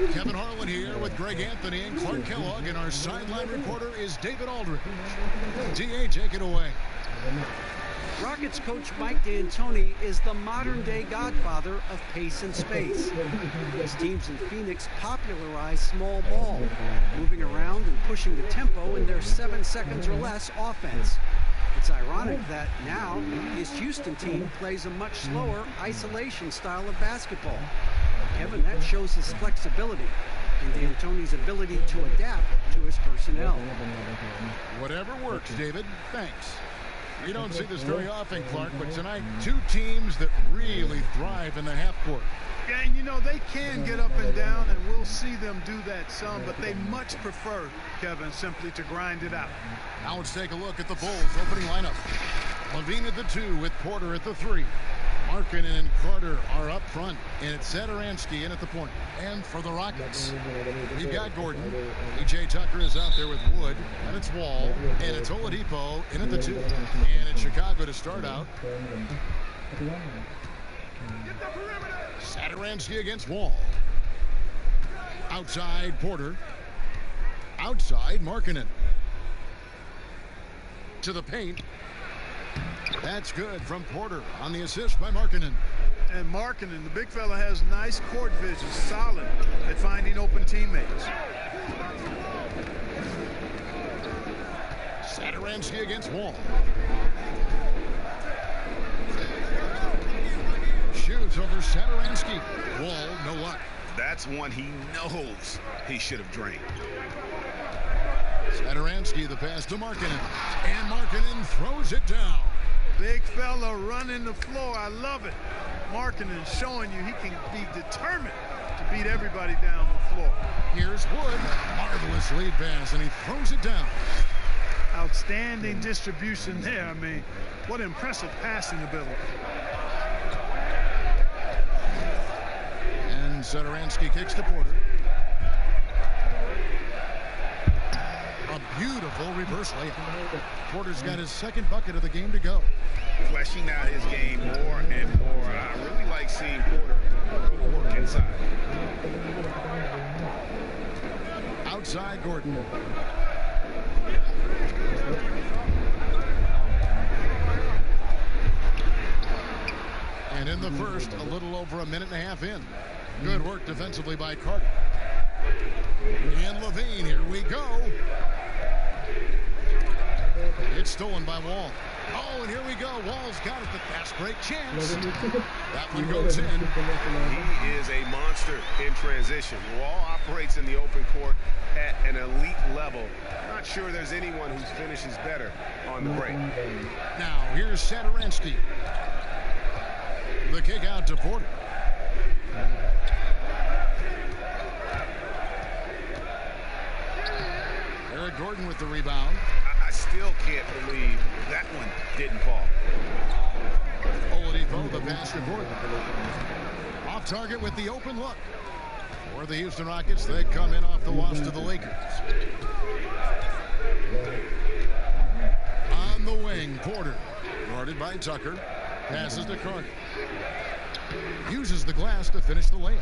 Kevin Harlan here with Greg Anthony and Clark Kellogg, and our sideline reporter is David Aldridge. DA, take it away. Rockets coach Mike D'Antoni is the modern-day godfather of pace and space. His teams in Phoenix popularized small ball, moving around and pushing the tempo in their 7 seconds or less offense. It's ironic that now his Houston team plays a much slower isolation style of basketball. Kevin, that shows his flexibility and D'Antoni's ability to adapt to his personnel. Whatever works, David. Thanks. You don't see this very often, Clark, but tonight, two teams that really thrive in the half court. Yeah, and you know, they can get up and down, and we'll see them do that some, but they much prefer, Kevin, simply to grind it out. Now let's take a look at the Bulls' opening lineup. Levine at the 2 with Porter at the 3. Markkanen and Carter are up front, and it's Satoransky in at the point. And for the Rockets, we've got Gordon. P.J. Tucker is out there with Wood, and it's Wall, and it's Oladipo in at the 2. And it's Chicago to start out. Satoransky against Wall. Outside Porter. Outside Markkanen. To the paint. That's good from Porter on the assist by Markkanen. And Markkanen, the big fella, has nice court vision, solid at finding open teammates. Satoransky against Wall. Shoots over Satoransky. Wall, no luck. That's one he knows he should have drained. Satoransky, the pass to Markkanen. And Markkanen throws it down. Big fella running the floor. I love it. Markkanen showing you he can be determined to beat everybody down the floor. Here's Wood. Marvelous lead pass, and he throws it down. Outstanding distribution there. I mean, what impressive passing ability. And Satoransky kicks to Porter. A beautiful reverse layup. Porter's got his second bucket of the game to go. Fleshing out his game more and more. I really like seeing Porter go to work inside. Outside Gordon. And in the first, a little over a minute and a half in. Good work defensively by Carter. And Levine, here we go. It's stolen by Wall. Oh, and here we go. Wall's got it. The fast break chance. That one goes in. He is a monster in transition. Wall operates in the open court at an elite level. Not sure there's anyone who finishes better on the break. Now, here's Satoransky. The kick out to Porter. Eric Gordon with the rebound. I still can't believe that one didn't fall. Oladipo, the pass to Gordon. Off target with the open look. For the Houston Rockets, they come in off the loss to the Lakers. On the wing, Porter. Guarded by Tucker. Passes to Carter. Uses the glass to finish the layup.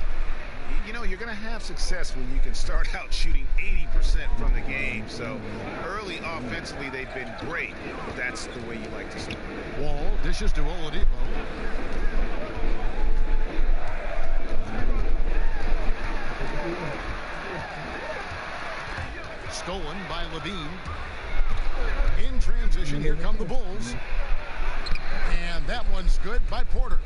You know, you're going to have success when you can start out shooting 80% from the game. So early offensively, they've been great. But that's the way you like to start. Wall dishes to Oladipo. Stolen by Levine. In transition, here come the Bulls. And that one's good by Porter.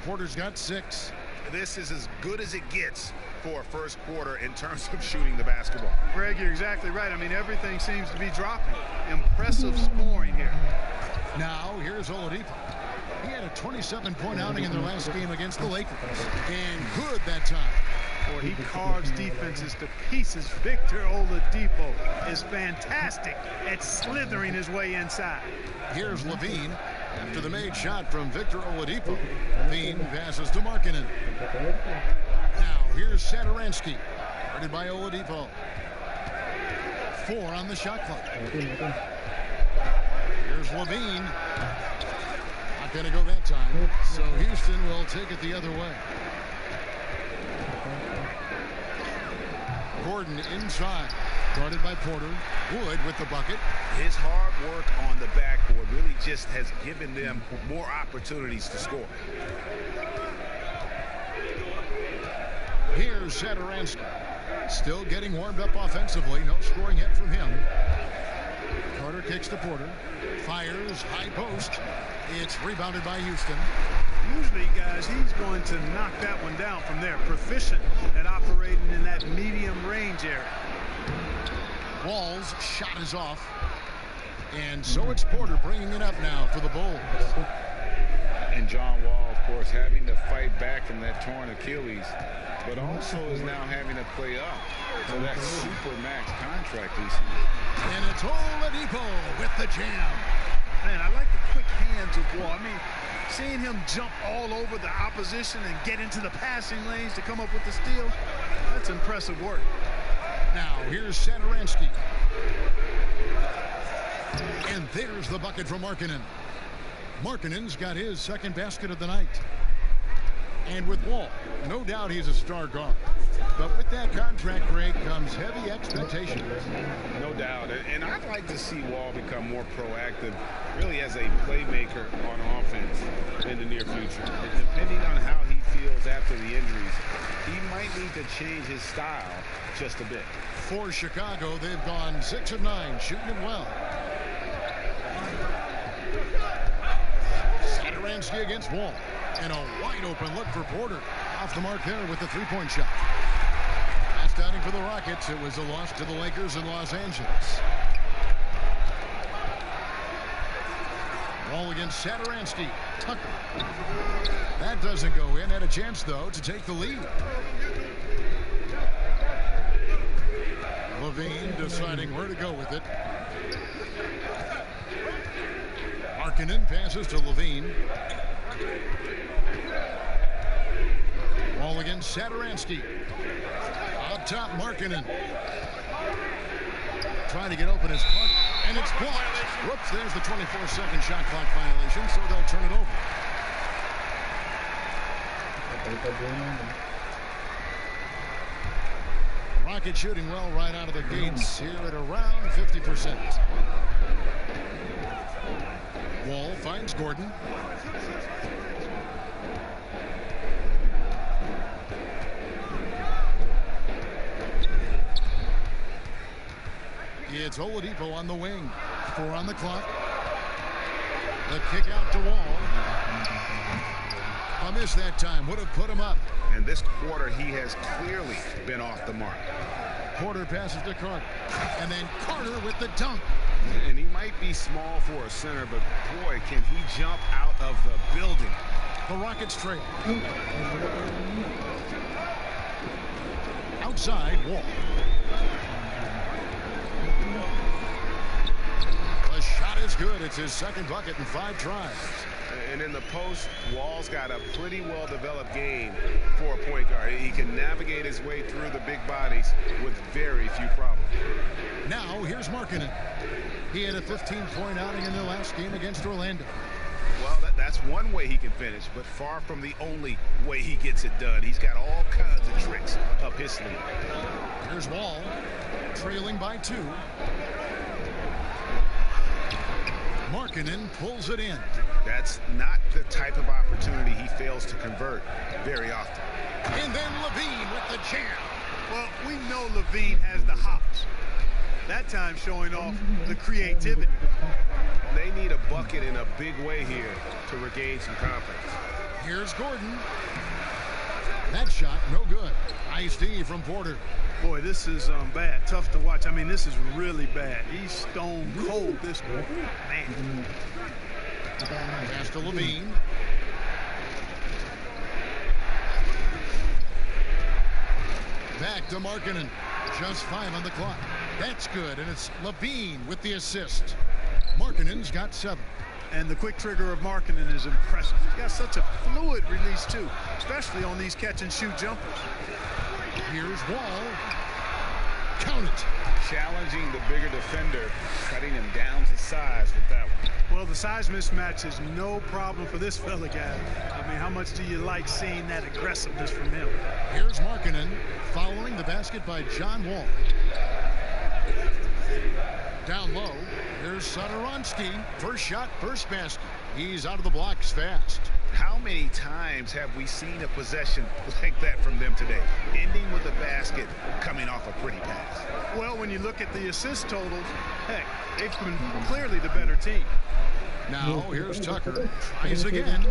Porter's got 6. This is as good as it gets for a first quarter in terms of shooting the basketball. Greg, you're exactly right. I mean, everything seems to be dropping. Impressive scoring here. Now, here's Oladipo. He had a 27-point outing in their last game against the Lakers. And good that time. Boy, he carves defenses to pieces. Victor Oladipo is fantastic at slithering his way inside. Here's Levine. After the made shot from Victor Oladipo, Levine passes to Markkanen. Now, here's Satoransky. Guarded by Oladipo. 4 on the shot clock. Here's Levine. Not going to go that time. So Houston will take it the other way. Gordon inside. Guarded by Porter. Wood with the bucket. His hard work on the backboard really just has given them more opportunities to score. Here's Satoransky. Still getting warmed up offensively. No scoring yet from him. Carter kicks to Porter. Fires. High post. It's rebounded by Houston. Usually, guys, he's going to knock that one down from there. Proficient at operating in that medium range area. Wall's shot is off. And so it's Porter bringing it up now for the Bulls. And John Wall, of course, having to fight back from that torn Achilles, but also is now having to play up for that supermax contract he's in. And it's Oladipo with the jam. Man, I like the quick hands of Wall. I mean, seeing him jump all over the opposition and get into the passing lanes to come up with the steal, that's impressive work. Now, here's Satoransky. And there's the bucket from Markkanen. Markkanen's got his second basket of the night. And with Wall, no doubt he's a star guard. But with that contract, Greg, comes heavy expectations. No doubt. And I'd like to see Wall become more proactive, really as a playmaker on offense in the near future. And depending on how he feels after the injuries, he might need to change his style just a bit. For Chicago, they've gone 6 of 9, shooting it well. Satoransky against Wall. And a wide open look for Porter. Off the mark there with the three-point shot. Last outing for the Rockets, it was a loss to the Lakers in Los Angeles. Wall against Satoransky. Tucker. That doesn't go in. Had a chance, though, to take the lead. LaVine deciding where to go with it. Markkanen passes to LaVine. Wall against Satoransky. Up top, Markkanen. Trying to get open his punt, and it's blocked. Whoops, there's the 24-second shot clock violation, so they'll turn it over. Rockets shooting well right out of the gates here at around 50%. Wall finds Gordon. It's Oladipo on the wing. 4 on the clock. The kick out to Wall. A miss that time. Would have put him up. And this quarter, he has clearly been off the mark. Porter passes to Carter. And then Carter with the dunk. And he might be small for a center, but boy, can he jump out of the building. The Rockets trail. Outside, Wall. The shot is good. It's his second bucket in 5 tries. And in the post, Wall's got a pretty well-developed game for a point guard. He can navigate his way through the big bodies with very few problems. Now, here's Markkanen. He had a 15-point outing in the last game against Orlando. Well, that's one way he can finish, but far from the only way he gets it done. He's got all kinds of tricks up his sleeve. Here's Wall, trailing by 2. Markkanen pulls it in. That's not the type of opportunity he fails to convert very often. And then LaVine with the jam. Well, we know LaVine has the hops. That time showing off the creativity. They need a bucket in a big way here to regain some confidence. Here's Gordon. That shot, no good. Nice D from Porter. Boy, this is bad. Tough to watch. I mean, this is really bad. He's stone cold, this boy. Man. Pass to LaVine. Back to Markkanen. Just 5 on the clock. That's good, and it's LaVine with the assist. Markkanen's got 7. And the quick trigger of Markkanen is impressive. He's got such a fluid release, too, especially on these catch-and-shoot jumpers. Here's Wall. Count it. Challenging the bigger defender, cutting him down to size with that one. Well, the size mismatch is no problem for this fella, guy. I mean, how much do you like seeing that aggressiveness from him? Here's Markkanen following the basket. basket by John Wall. Down low, here's Satoransky. First shot, first basket. He's out of the blocks fast. How many times have we seen a possession like that from them today? Ending with a basket, coming off a pretty pass. Well, when you look at the assist totals, heck, they've been clearly the better team. Now, here's Tucker. Tries again.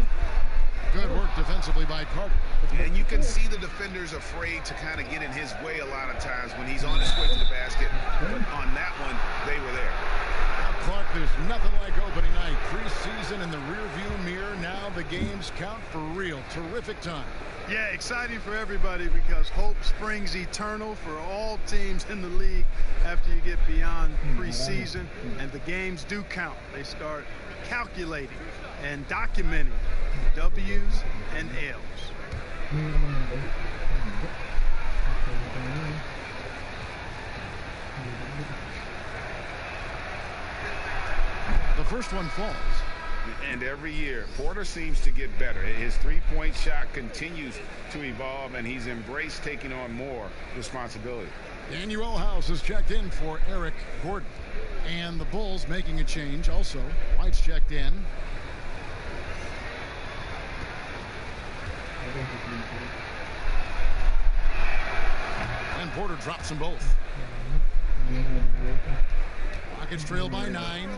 Good work defensively by Carter. And you can see the defenders afraid to kind of get in his way a lot of times when he's on his way to the basket. On that one, they were there. Now, Clark, there's nothing like opening night. Preseason in the rearview mirror. Now the games count for real. Terrific time. Yeah, exciting for everybody because hope springs eternal for all teams in the league after you get beyond preseason. And the games do count. They start calculating and documenting W's and L's. The first one falls. And every year, Porter seems to get better. His three-point shot continues to evolve, and he's embraced taking on more responsibility. Daniel House has checked in for Eric Gordon. And the Bulls making a change also. White's checked in. And Porter drops them both. Rockets trail by 9.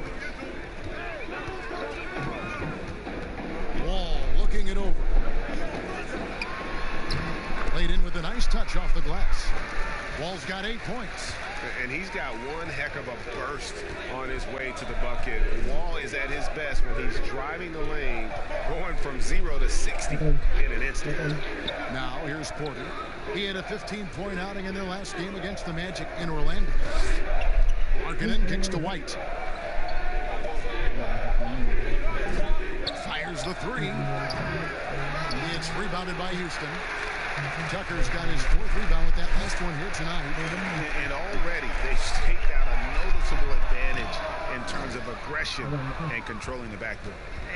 Wall looking it over. Played in with a nice touch off the glass. Wall's got 8 points. And he's got one heck of a burst on his way to the bucket. Wall is at his best when he's driving the lane, going from 0 to 60 in an instant. Now here's Porter. He had a 15-point outing in their last game against the Magic in Orlando. Markkanen kicks to White. Fires the 3. It's rebounded by Houston. Tucker's got his 4th rebound with that last one here tonight. And already they've staked out a noticeable advantage in terms of aggression and controlling the backdoor.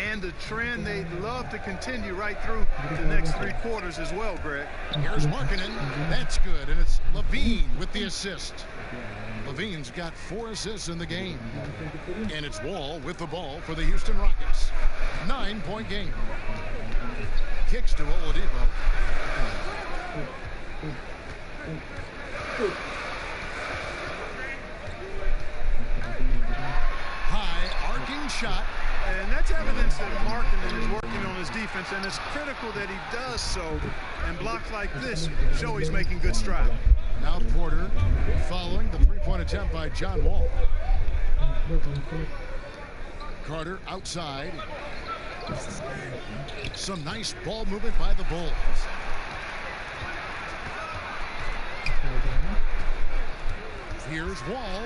And the trend they'd love to continue right through the next 3 quarters as well, Greg. Here's Markkanen. That's good. And it's Levine with the assist. Levine's got 4 assists in the game. And it's Wall with the ball for the Houston Rockets. 9-point game. Kicks to Oladipo. High arcing shot. And that's evidence that Markkanen is working on his defense, and it's critical that he does so. And blocks like this show he's making good strides. Now Porter following the 3-point attempt by John Wall. Carter outside. Some nice ball movement by the Bulls. Here's Wall.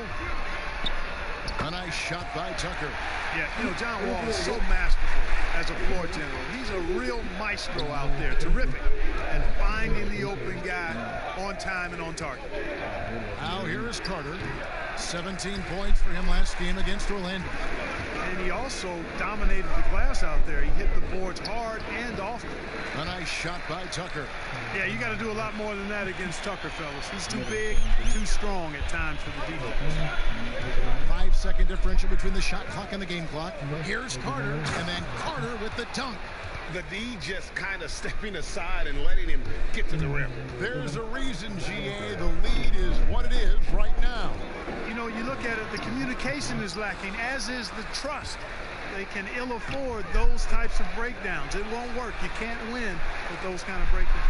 A nice shot by Tucker. Yeah, you know, John Wall is so masterful as a floor general. He's a real maestro out there. Terrific at finding the open guy on time and on target. Now here is Carter. 17 points for him last game against Orlando. And he also dominated the glass out there. He hit the boards hard and often. A nice shot by Tucker. Yeah, you got to do a lot more than that against Tucker, fellas. He's too big, too strong at times for the defense. 5-second differential between the shot clock and the game clock. Here's Carter, and then Carter with the dunk. The D just kind of stepping aside and letting him get to the rim. There's a reason, GA, the lead is what it is right now. You know, you look at it, the communication is lacking, as is the trust. They can ill afford those types of breakdowns. It won't work. You can't win with those kind of breakdowns.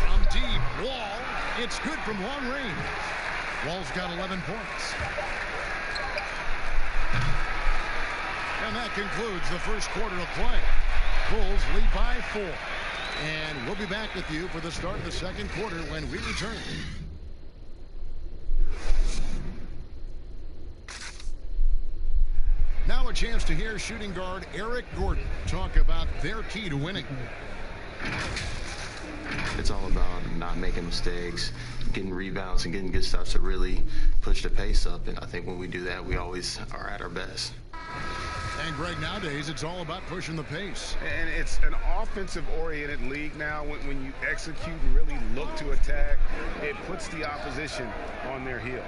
From deep, Wall. It's good from long range. Wall's got 11 points. And that concludes the first quarter of play. Bulls lead by 4. And we'll be back with you for the start of the second quarter when we return. Now a chance to hear shooting guard Eric Gordon talk about their key to winning. It's all about not making mistakes, getting rebounds, and getting good stuff to really push the pace up. And I think when we do that, we always are at our best. And Greg, nowadays it's all about pushing the pace. And it's an offensive-oriented league now. When you execute and really look to attack, it puts the opposition on their heels.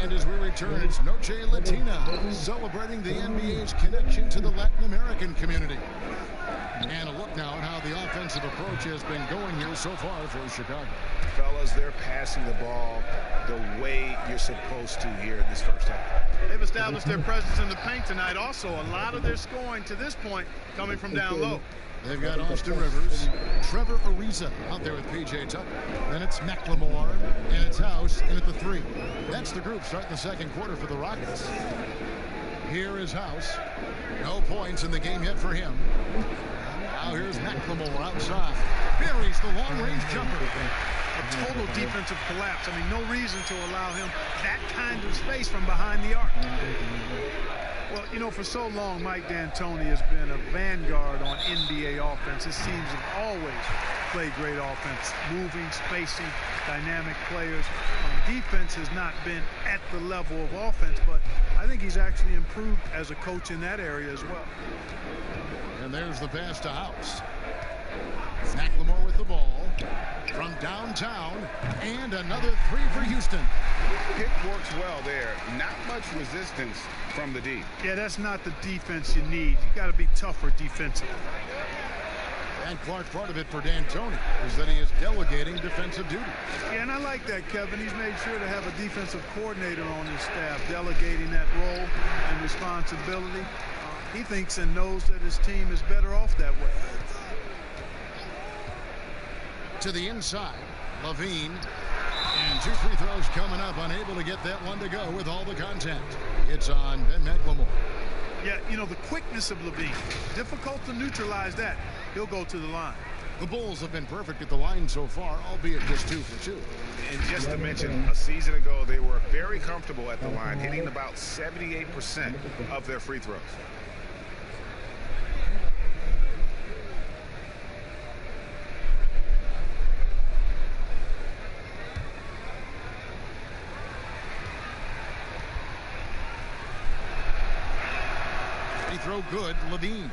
And as we return, it's Noche Latina, celebrating the NBA's connection to the Latin American community. And a look now at how the offensive approach has been going here so far for Chicago. Fellas, they're passing the ball the way you're supposed to here in this first half. They've established their presence in the paint tonight. Also, a lot of their scoring to this point coming from down low. They've got Austin Rivers, Trevor Ariza out there with P.J. Tucker. Then it's McLemore, and it's House in at the 3. That's the group starting the second quarter for the Rockets. Here is House. No points in the game yet for him. Now here's McLemore outside. Buries the long-range jumper. A total defensive collapse. I mean, no reason to allow him that kind of space from behind the arc. Well, you know, for so long, Mike D'Antoni has been a vanguard on NBA offense. His teams have always played great offense, moving, spacing, dynamic players. Defense has not been at the level of offense, but I think he's actually improved as a coach in that area as well. And there's the pass to House. McLemore with the ball from downtown, and another 3 for Houston. Pick works well there. Not much resistance from the D. Yeah, that's not the defense you need. You got to be tougher defensively. And Clark, part of it for D'Antoni is that he is delegating defensive duty. Yeah, and I like that, Kevin. He's made sure to have a defensive coordinator on his staff, delegating that role and responsibility. He thinks and knows that his team is better off that way. To the inside, Levine, and 2 free throws coming up, unable to get that one to go with all the contact. It's on Ben McLemore. Yeah, you know, the quickness of Levine, difficult to neutralize that. He'll go to the line. The Bulls have been perfect at the line so far, albeit just 2 for 2. And just to mention, a season ago, they were very comfortable at the line, hitting about 78% of their free throws. Throw good, Levine.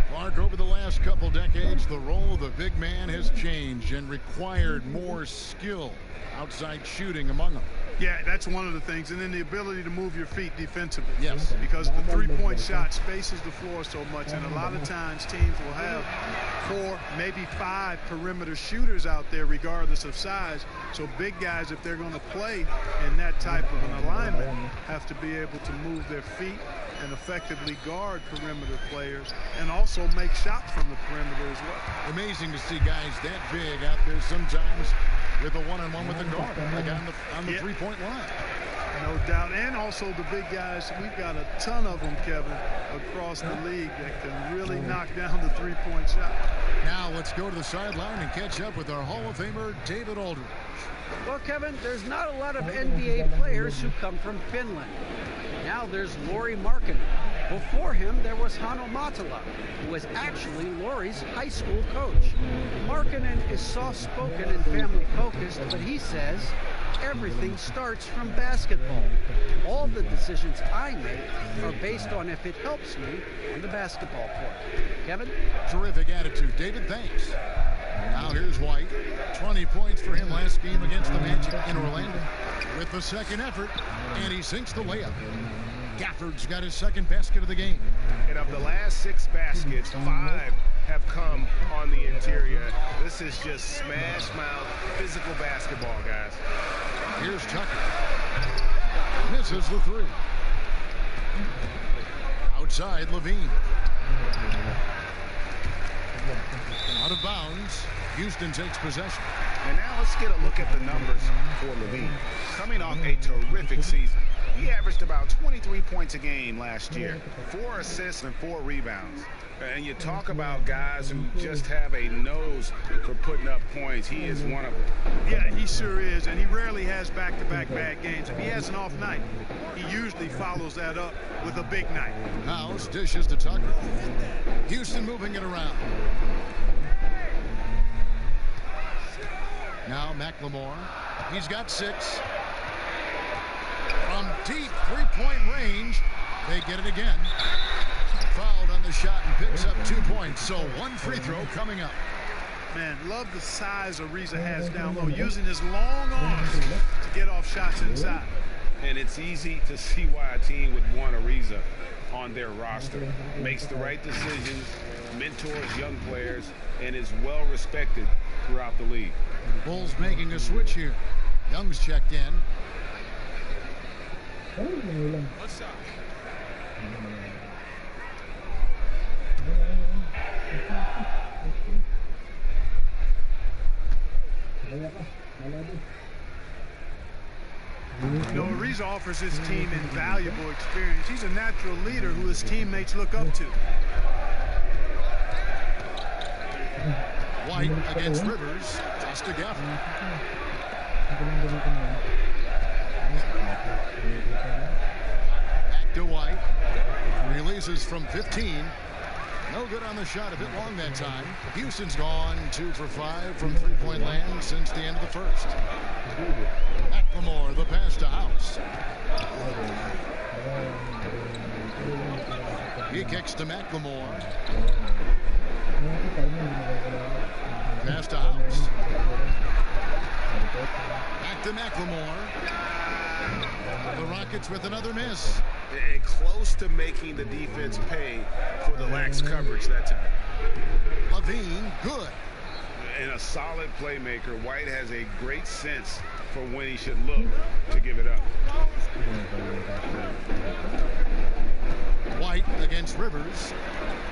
Clark, over the last couple decades, the role of the big man has changed and required more skill outside shooting among them. Yeah, that's one of the things. And then the ability to move your feet defensively. Yes. Because the three-point shot spaces the floor so much. And a lot of times teams will have 4, maybe 5 perimeter shooters out there regardless of size. So big guys, if they're going to play in that type of an alignment, have to be able to move their feet and effectively guard perimeter players and also make shots from the perimeter as well. Amazing to see guys that big out there sometimes with a one-on-one with the guard, like on the three-point line. No doubt. And also the big guys, we've got a ton of them, Kevin, across the league that can really knock down the three-point shot. Now let's go to the sideline and catch up with our Hall of Famer, David Aldridge. Well, Kevin, there's not a lot of NBA players who come from Finland. Now there's Lauri Markkanen. Before him, there was Hanno Matala, who was actually Lauri's high school coach. Markkanen is soft-spoken and family-focused, but he says everything starts from basketball. All the decisions I make are based on if it helps me on the basketball court. Kevin? Terrific attitude. David, thanks. Now here's White. 20 points for him last game against the Magic in Orlando. With the second effort, and he sinks the layup. Gafford's got his second basket of the game. And of the last 6 baskets, 5 have come on the interior. This is just smash-mouth, physical basketball, guys. Here's Tucker. Misses the 3. Outside, Levine. Out of bounds. Houston takes possession. And now let's get a look at the numbers for Levine. Coming off a terrific season. He averaged about 23 points a game last year, 4 assists and 4 rebounds. And you talk about guys who just have a nose for putting up points. He is one of them. Yeah, he sure is, and he rarely has back-to-back bad games. If he has an off night, he usually follows that up with a big night. House dishes to Tucker. Houston moving it around. Now McLemore. He's got 6. From deep three-point range, they get it again. Fouled on the shot and picks up 2 points. So one free throw coming up. Man, love the size Ariza has down low, using his long arms to get off shots inside. And it's easy to see why a team would want Ariza on their roster. Makes the right decisions, mentors young players, and is well respected throughout the league. Bulls making a switch here. Young's checked in. What's up? You know, Ariza offers his team invaluable experience. He's a natural leader who his teammates look up to. White against Rivers. Toss to Gafford. Back to White. Releases from 15. No good on the shot, a bit long that time. Houston's gone 2 for 5 from three-point land since the end of the first. McLemore, the pass to House. He kicks to McLemore. Pass to House. Back to McLemore. The Rockets with another miss. And close to making the defense pay for the lax coverage that time. Levine, good. And a solid playmaker, White has a great sense for when he should look to give it up. White against Rivers.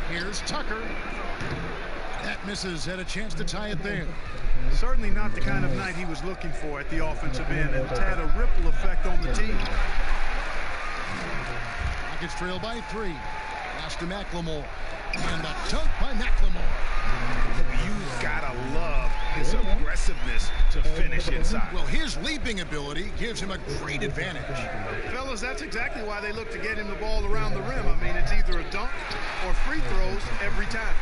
Here's Tucker. That misses. Had a chance to tie it there. Certainly not the kind of night he was looking for at the offensive end, and it's had a ripple effect on the team. Rockets trail by 3. Pass to McLemore. And a dunk by McLemore. You gotta love his aggressiveness to finish inside. Well, his leaping ability gives him a great advantage. Fellas, that's exactly why they look to get him the ball around the rim. I mean, it's either a dunk or free throws every time.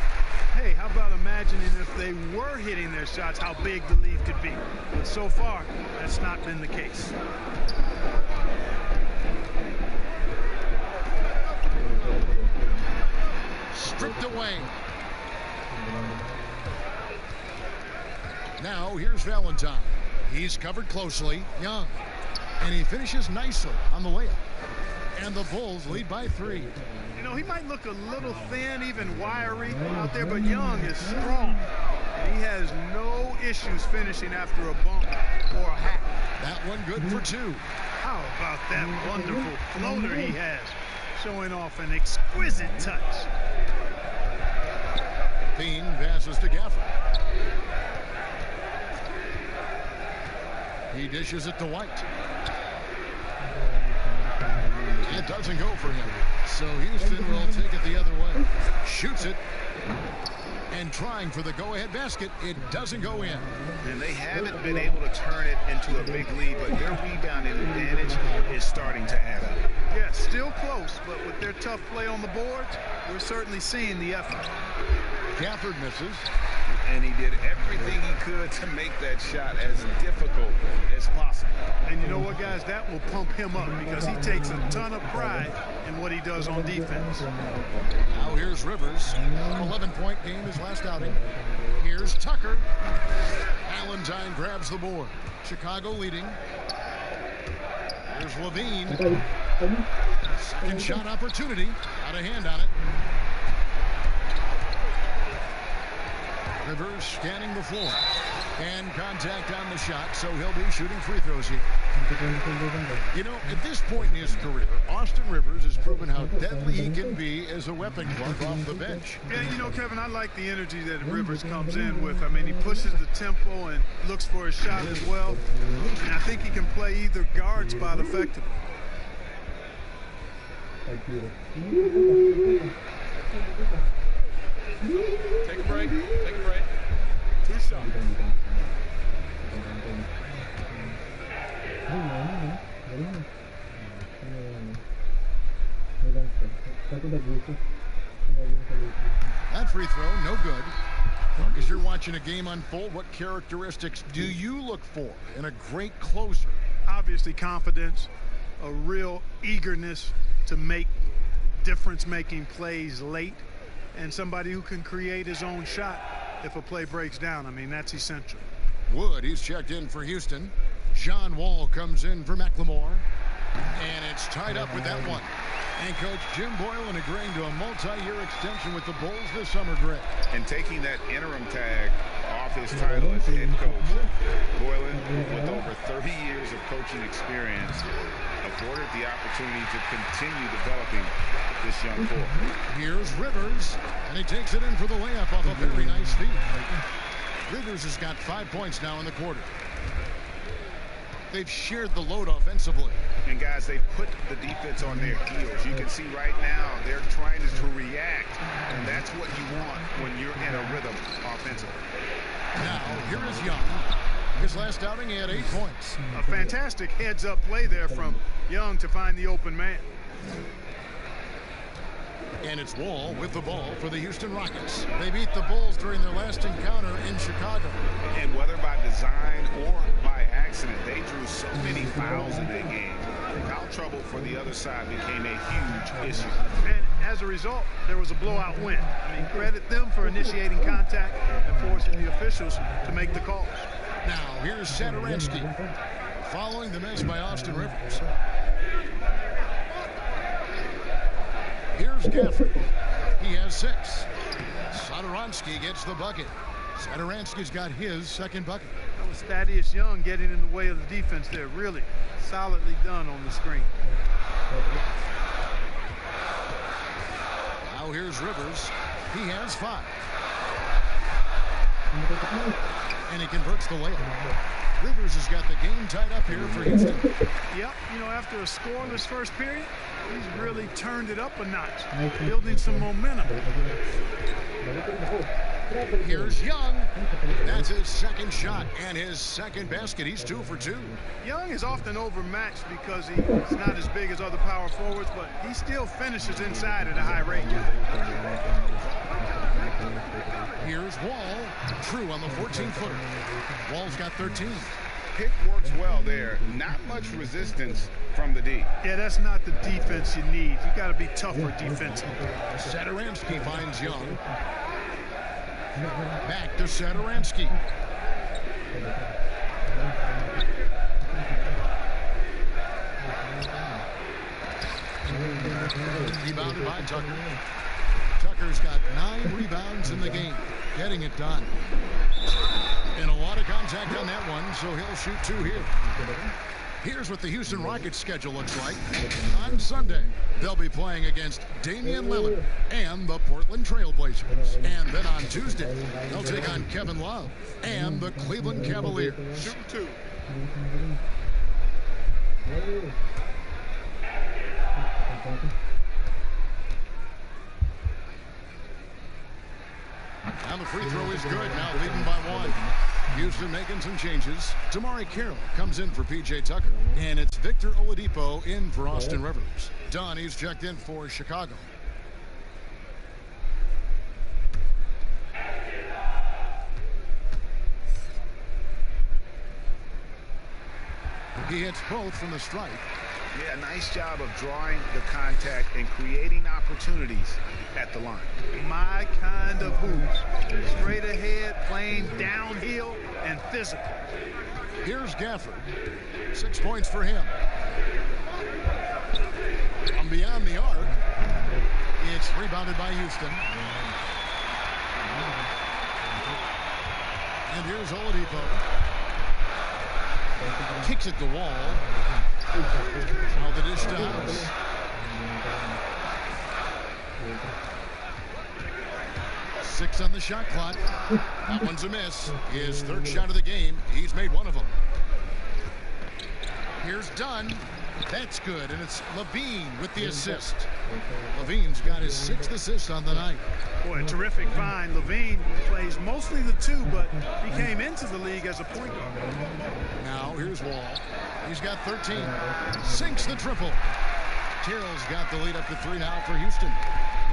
Hey, how about imagining if they were hitting their shots, how big the lead could be? But so far, that's not been the case. Stripped away. Now here's Valentine. He's covered closely. Young. And he finishes nicely on the layup. And the Bulls lead by 3. You know, he might look a little thin, even wiry out there, but Young is strong. And he has no issues finishing after a bump or a hack. That one good for 2. How about that wonderful floater he has, showing off an exquisite touch. Bean passes to Gafford. He dishes it to White. It doesn't go for him. So Houston will take it the other way. Shoots it. And trying for the go-ahead basket. It doesn't go in. And they haven't been able to turn it into a big lead, but their rebounding advantage is starting to add up. Yeah, still close, but with their tough play on the boards, we're certainly seeing the effort. Gafford misses. And he did everything he could to make that shot as difficult as possible. And you know what, guys? That will pump him up because he takes a ton of pride in what he does on defense. Now here's Rivers. 11-point game his last outing. Here's Tucker. Valentine grabs the board. Chicago leading. Here's Levine. Second shot opportunity. Out of hand on it. Rivers scanning the floor. And contact on the shot, so he'll be shooting free throws here. You know, at this point in his career, Austin Rivers has proven how deadly he can be as a weapon glove off the bench. Yeah, you know, Kevin, I like the energy that Rivers comes in with. I mean, he pushes the tempo and looks for his shot as well. And I think he can play either guard spot effectively. Take a break. Take a break. 2 shots. That free throw, no good. As you're watching a game unfold, what characteristics do you look for in a great closer? Obviously, confidence, a real eagerness to make difference-making plays late, and somebody who can create his own shot if a play breaks down. I mean, that's essential. Wood, he's checked in for Houston. John Wall comes in for McLemore. And it's tied up with that one. And Coach Jim Boylen agreeing to a multi-year extension with the Bulls this summer, Greg. And taking that interim tag off his title as head coach, Boylen, with over 30 years of coaching experience, afforded the opportunity to continue developing this young core. Here's Rivers, and he takes it in for the layup off a very nice feed. Rivers has got 5 points now in the quarter. They've shared the load offensively. And guys, they've put the defense on their heels. You can see right now they're trying to react, and that's what you want when you're in a rhythm offensively. Now, here is Young. His last outing, he had 8 points. A fantastic heads-up play there from Young to find the open man. And it's Wall with the ball for the Houston Rockets. They beat the Bulls during their last encounter in Chicago. And whether by design or by accident, they drew so many fouls in that game. Foul trouble for the other side became a huge issue. And as a result, there was a blowout win. I mean, credit them for initiating contact and forcing the officials to make the calls. Now, here's Satoransky following the miss by Austin Rivers. Here's Gafford. He has 6. Satoransky gets the bucket. Satoransky's got his second bucket. That was Thaddeus Young getting in the way of the defense there. Really solidly done on the screen. Now here's Rivers. He has 5. And he converts the layup. Rivers has got the game tied up here for Houston. Yep, you know, after a scoreless first period, he's really turned it up a notch, building some momentum. Here's Young. That's his second shot and his second basket. He's 2 for 2. Young is often overmatched because he's not as big as other power forwards, but he still finishes inside at a high rate. Here's Wall. True on the 14-footer. Wall's got 13. Pick works well there. Not much resistance from the D. Yeah, that's not the defense you need. You got to be tougher defensively. Satoransky finds Young. Back to Satoransky. Rebounded by Tucker. Tucker's got 9 rebounds in the game, getting it done. And a lot of contact on that one, so he'll shoot 2 here. Here's what the Houston Rockets schedule looks like. On Sunday, they'll be playing against Damian Lillard and the Portland Trail Blazers. And then on Tuesday, they'll take on Kevin Love and the Cleveland Cavaliers. Shoot 2. And the free throw is good, now leading by 1. Houston making some changes. Damari Carroll comes in for P.J. Tucker. And it's Victor Oladipo in for Austin Rivers. Dunn, he's checked in for Chicago. He hits both from the stripe. Yeah, nice job of drawing the contact and creating opportunities at the line. My kind of hoops. Straight ahead, playing downhill, and physical. Here's Gafford. 6 points for him. From beyond the arc, it's rebounded by Houston. And here's Oladipo. Kicks it to Wall. Now the dish to House. Six on the shot clock. That one's a miss. His third shot of the game. He's made one of them. Here's Dunn. That's good, and it's Levine with the assist. Levine's got his 6th assist on the night. Boy, a terrific find. Levine plays mostly the 2, but he came into the league as a point guard. Now here's Wall. He's got 13. Sinks the triple. Terrell's got the lead up to 3 now for Houston.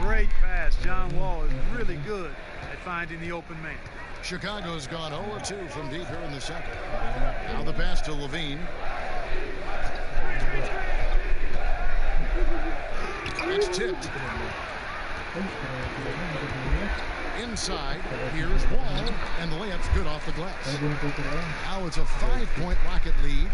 Great pass. John Wall is really good at finding the open man. Chicago's gone 0-2 from deep here in the second. Now the pass to Levine. It's tipped. Inside, here's Wall, and the layup's good off the glass. Now it's a 5-point Rocket lead.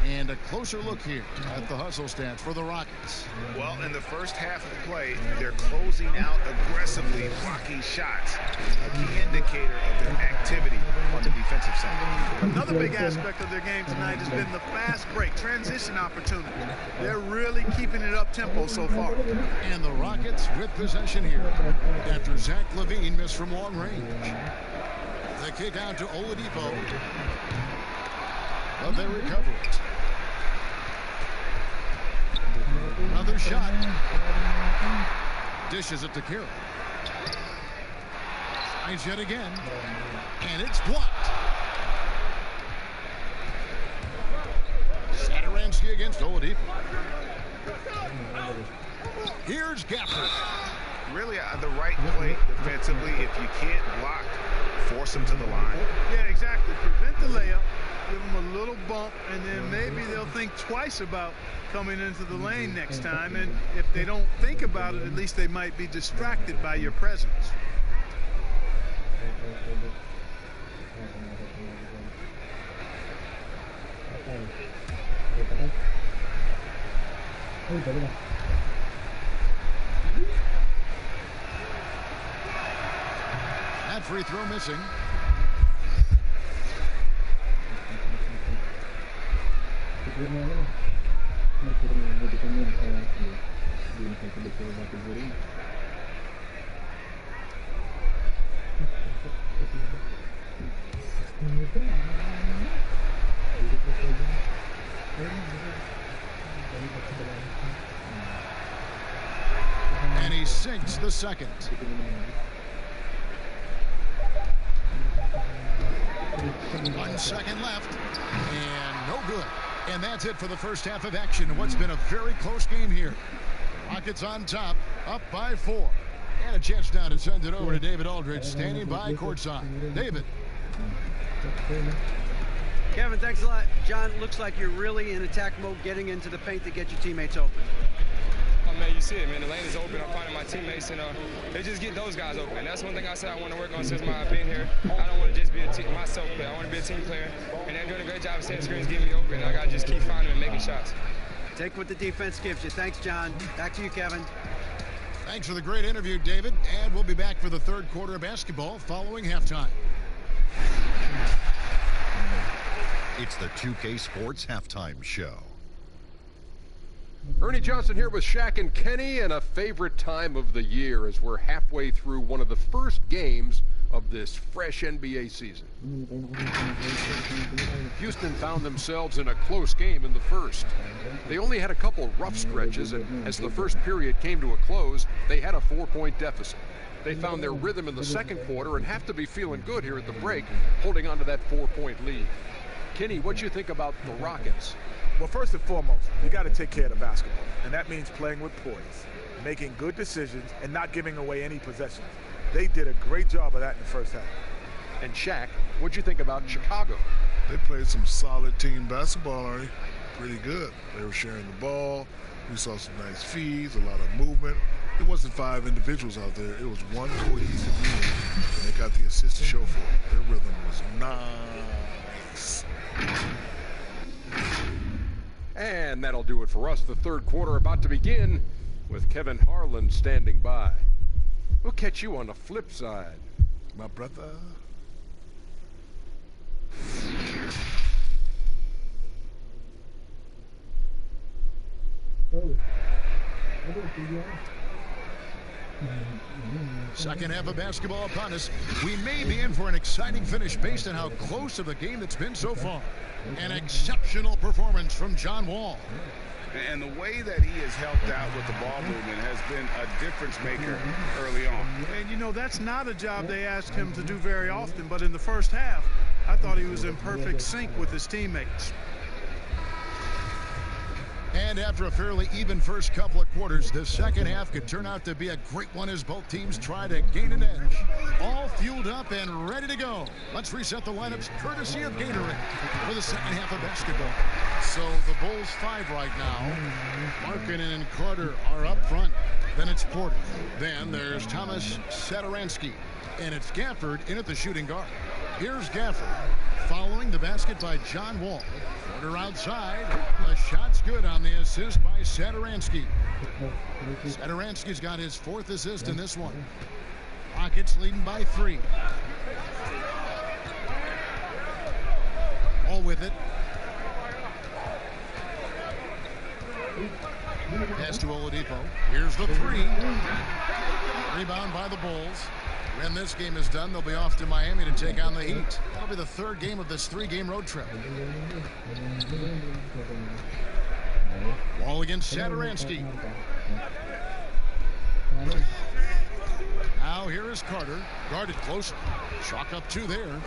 And a closer look here at the hustle stats for the Rockets. Well, in the first half of play, they're closing out aggressively, blocking shots. A key indicator of their activity on the defensive side. Another big aspect of their game tonight has been the fast break, transition opportunity. They're really keeping it up tempo so far. And the Rockets with possession here after Zach LaVine missed from long range. The kick out to Oladipo. But they recover it. Another shot. Dishes it to Carroll. Tries yet again. And it's blocked. Satoransky against Oladipo. Here's Gafford. Really the right play defensively. If you can't block, force them to the line. Yeah, exactly. Prevent the layup. Give them a little bump, and then maybe they'll think twice about coming into the lane next time. And if they don't think about it, at least they might be distracted by your presence. That free throw missing. And he sinks the second. 1 second left, and no good. And that's it for the first half of action in what's been a very close game here. Rockets on top, up by 4. And a chance now to send it over to David Aldridge, standing by courtside. David. Kevin, thanks a lot. John, looks like you're really in attack mode, getting into the paint to get your teammates open. Oh, man, you see it, man. The lane is open. I'm finding my teammates, and they just get those guys open. And that's one thing I said I want to work on since I've been here. I don't want to just be a myself player. I want to be a team player. And they're doing a great job of setting screens, getting me open. I got to just keep finding and making shots. Take what the defense gives you. Thanks, John. Back to you, Kevin. Thanks for the great interview, David. And we'll be back for the third quarter of basketball following halftime. It's the 2K Sports Halftime Show. Ernie Johnson here with Shaq and Kenny, and a favorite time of the year as we're halfway through one of the first games of this fresh NBA season. Houston found themselves in a close game in the first. They only had a couple rough stretches, and as the first period came to a close, they had a 4-point deficit. They found their rhythm in the second quarter and have to be feeling good here at the break, holding on to that 4-point lead. Kenny, what do you think about the Rockets? Well, first and foremost, you got to take care of the basketball, and that means playing with poise, making good decisions, and not giving away any possessions. They did a great job of that in the first half. And Shaq, what'd you think about Chicago? They played some solid team basketball, Ernie. Pretty good. They were sharing the ball. We saw some nice feeds, a lot of movement. It wasn't 5 individuals out there. It was one cohesive unit, and they got the assist to show for it. Their rhythm was nice. And that'll do it for us. The third quarter about to begin with Kevin Harlan standing by. We'll catch you on the flip side. My brother. Second half of basketball upon us. We may be in for an exciting finish based on how close of the game it's been so far. An exceptional performance from John Wall. And the way that he has helped out with the ball movement has been a difference maker early on. And, you know, that's not a job they asked him to do very often, but in the first half, I thought he was in perfect sync with his teammates. And after a fairly even first couple of quarters, the second half could turn out to be a great one as both teams try to gain an edge. All fueled up and ready to go. Let's reset the lineups courtesy of Gatorade for the second half of basketball. So the Bulls 5 right now. Markkanen and Carter are up front. Then it's Porter. Then there's Thomas Satoransky. And it's Gafford in at the shooting guard. Here's Gafford following the basket by John Wall. Porter outside. The shot's good on the assist by Satoransky. Satoransky's got his 4th assist in this one. Rockets leading by 3. All with it. Pass to Oladipo. Here's the 3. Rebound by the Bulls. When this game is done, they'll be off to Miami to take on the Heat. That'll be the 3rd game of this 3-game road trip. Wall against Satoransky. Now here is Carter. Guarded close. Chalk up 2 there.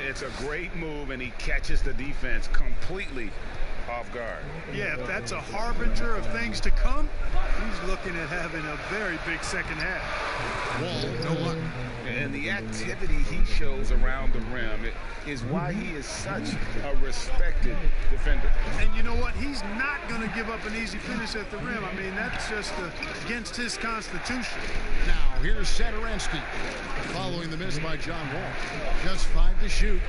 It's a great move, and he catches the defense completely off guard. Yeah, if that's a harbinger of things to come, he's looking at having a very big second half. Wall, no luck. And the activity he shows around the rim is why he is such a respected defender. And you know what? He's not going to give up an easy finish at the rim. I mean, that's just against his constitution. Now, here's Satoransky following the miss by John Wall. Just 5 to shoot.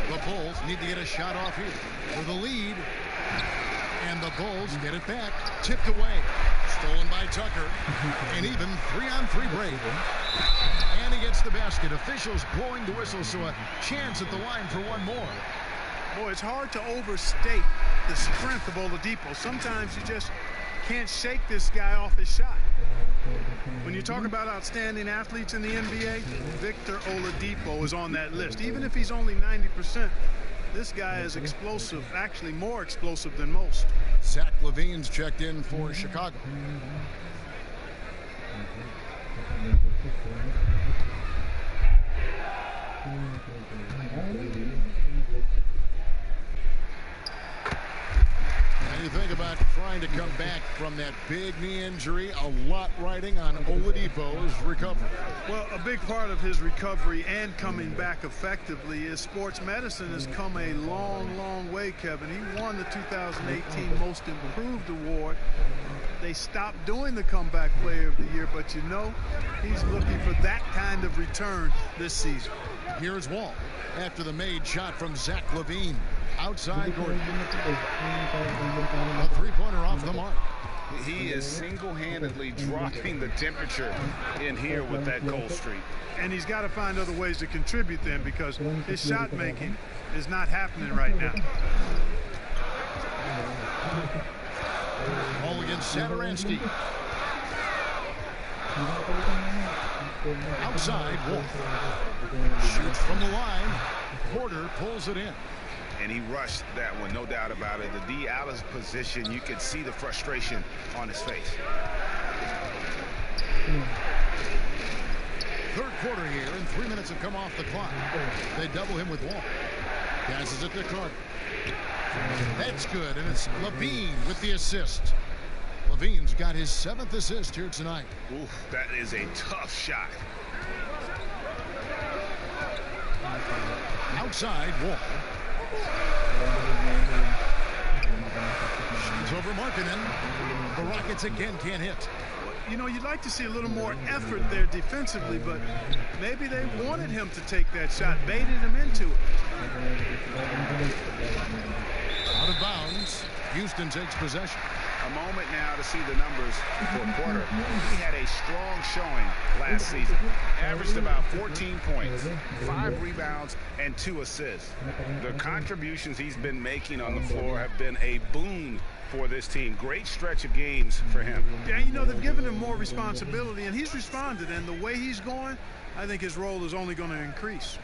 The Bulls need to get a shot off here for the lead. And the Bulls get it back. Tipped away. Stolen by Tucker. An even 3-on-3 break. And he gets the basket. Officials blowing the whistle, so a chance at the line for one more. Boy, it's hard to overstate the strength of Oladipo. Sometimes you just can't shake this guy off his shot. When you talk about outstanding athletes in the NBA, Victor Oladipo is on that list. Even if he's only 90%, this guy is explosive, actually more explosive than most. Zach LaVine's checked in for Chicago. Now you think about trying to come back from that big knee injury, a lot riding on Oladipo's recovery. Well, a big part of his recovery and coming back effectively is sports medicine has come a long, long way, Kevin. He won the 2018 Most Improved Award. They stopped doing the Comeback Player of the Year, but you know, he's looking for that kind of return this season. Here's Wall after the made shot from Zach LaVine. Outside Gordon. A three-pointer off the mark. He is single-handedly dropping the temperature in here with that cold streak. And he's got to find other ways to contribute then, because his shot making is not happening right now. Ball against Satoransky. Outside, Wolf. Shoots from the line. Porter pulls it in. And he rushed that one, no doubt about it. The D out of position, you could see the frustration on his face. Third quarter here, and 3 minutes have come off the clock. They double him with Wall. Passes it to Carter. That's good, and it's LaVine with the assist. LaVine's got his 7th assist here tonight. Oof, that is a tough shot. Outside, Wall. Shoots over Markkanen. The Rockets again can't hit. You know, you'd like to see a little more effort there defensively, but maybe they wanted him to take that shot, baited him into it. Out of bounds. Houston takes possession. A moment now to see the numbers for Porter. He had a strong showing last season. Averaged about 14 points, 5 rebounds, and 2 assists. The contributions he's been making on the floor have been a boon for this team. Great stretch of games for him. Yeah, you know, they've given him more responsibility, and he's responded. And the way he's going, I think his role is only going to increase.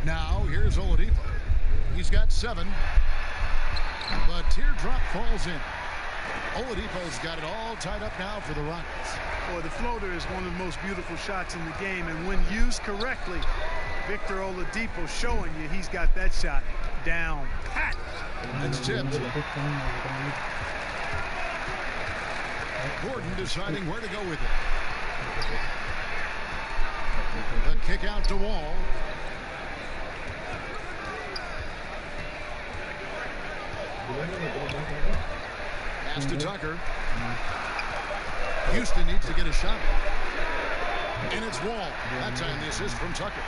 Now, here's Oladipo. He's got 7. But teardrop falls in. Oladipo's got it all tied up now for the Rockets. Boy, the floater is one of the most beautiful shots in the game, and when used correctly, Victor Oladipo showing you he's got that shot down pat. It's tipped. Gordon deciding where to go with it. The kick out to Wall. Pass to Tucker. Houston needs to get a shot. And it's Wall. That time the assist from Tucker.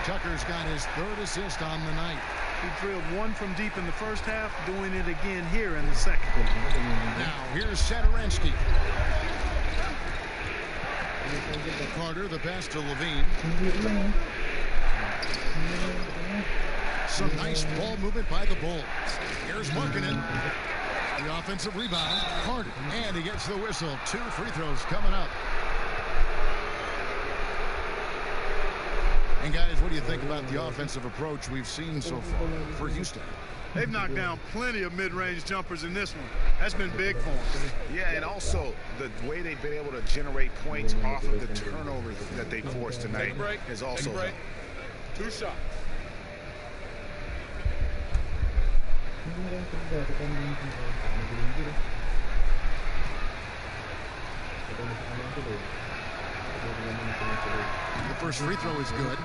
Tucker's got his 3rd assist on the night. He drilled one from deep in the first half, doing it again here in the second. Now here's Satoransky. Carter, the pass to Levine. Some nice ball movement by the Bulls. Here's Markkanen. The offensive rebound. Carter. And he gets the whistle. 2 free throws coming up. And guys, what do you think about the offensive approach we've seen so far for Houston? They've knocked down plenty of mid-range jumpers in this one. That's been big for them. Yeah, and also the way they've been able to generate points off of the turnovers that they forced tonight is also helped. 2 shots. The first free throw is good.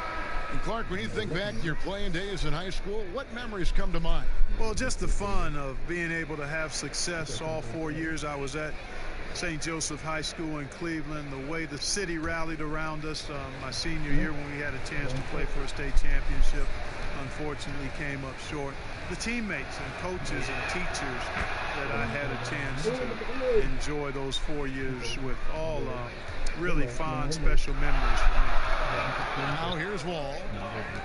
And Clark, when you think back to your playing days in high school, what memories come to mind? Well, just the fun of being able to have success all 4 years I was at St. Joseph High School in Cleveland, the way the city rallied around us my senior year when we had a chance to play for a state championship. Unfortunately came up short. The teammates and coaches and teachers that I had a chance to enjoy those 4 years with, all really fond, special memories for me. Now here's Wall.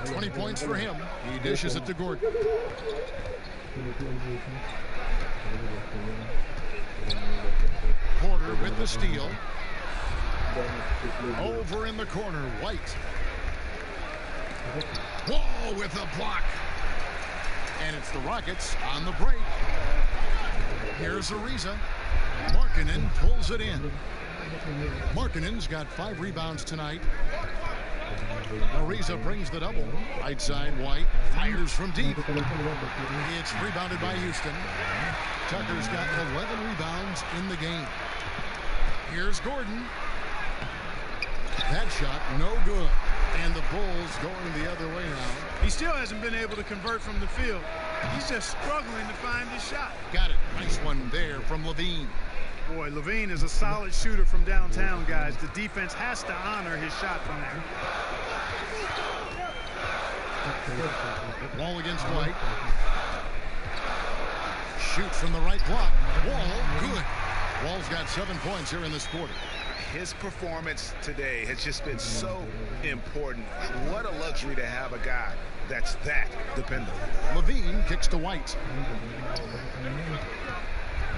20 points for him. He dishes it to Gordon. Porter with the steal. Over in the corner, White. Wall with a block. And it's the Rockets on the break. Here's Ariza. Markkanen pulls it in. Markkanen's got 5 rebounds tonight. Ariza brings the double. Right side, White fires from deep. It's rebounded by Houston. Tucker's got 11 rebounds in the game. Here's Gordon. That shot no good. And the Bulls going the other way now. He still hasn't been able to convert from the field. He's just struggling to find his shot. Got it. Nice one there from Levine. Boy, Levine is a solid shooter from downtown, guys. The defense has to honor his shot from there. Wall against White. Shoots from the right block. Wall, good. Wall's got 7 points here in this quarter. His performance today has just been so important. What a luxury to have a guy that's that dependable. Levine kicks to White.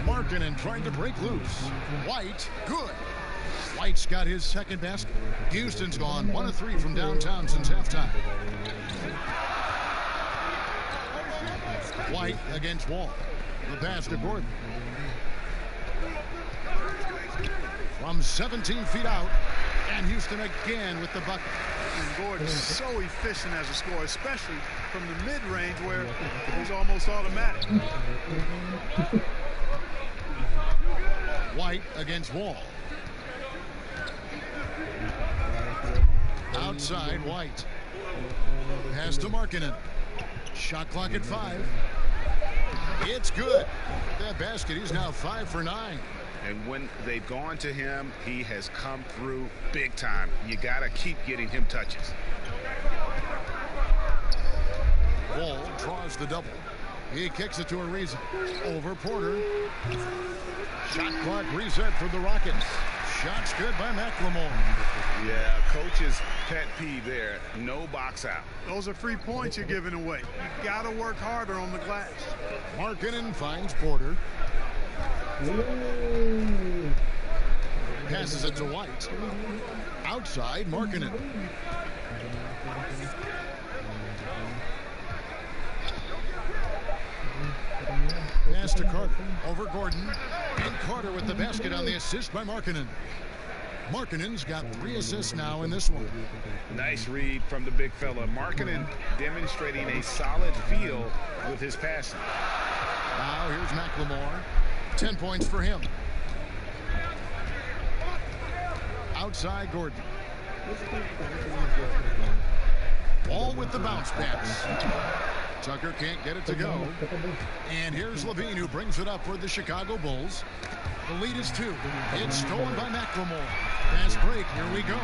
Markkanen trying to break loose. White, good. White's got his 2nd basket. Houston's gone 1 of 3 from downtown since halftime. White against Wall. The pass to Gordon. From 17 feet out, and Houston again with the bucket. And Gordon's so efficient as a scorer, especially from the mid-range where he's almost automatic. White against Wall. Outside, White. Pass to Markkanen. Shot clock at 5. It's good. That basket, he's now 5 for 9. And when they've gone to him, he has come through big time. You got to keep getting him touches. Wall draws the double. He kicks it to Ariza. Over Porter. Shot clock reset for the Rockets. Shots good by McLemore. Yeah, coach's pet peeve there. No box out. Those are free points you're giving away. You got to work harder on the glass. Markkanen finds Porter. Passes it to White. Outside, Markkanen. Pass to Carter. Over Gordon. And Carter with the basket on the assist by Markkanen. Markkanen's got 3 assists now in this one. Nice read from the big fella. Markkanen demonstrating a solid feel with his passing. Now here's McLemore. 10 points for him. outside Gordon. Wall with the bounce pass. Tucker can't get it to go. And here's Levine, who brings it up for the Chicago Bulls. The lead is 2. It's stolen by McLemore. Fast break. Here we go.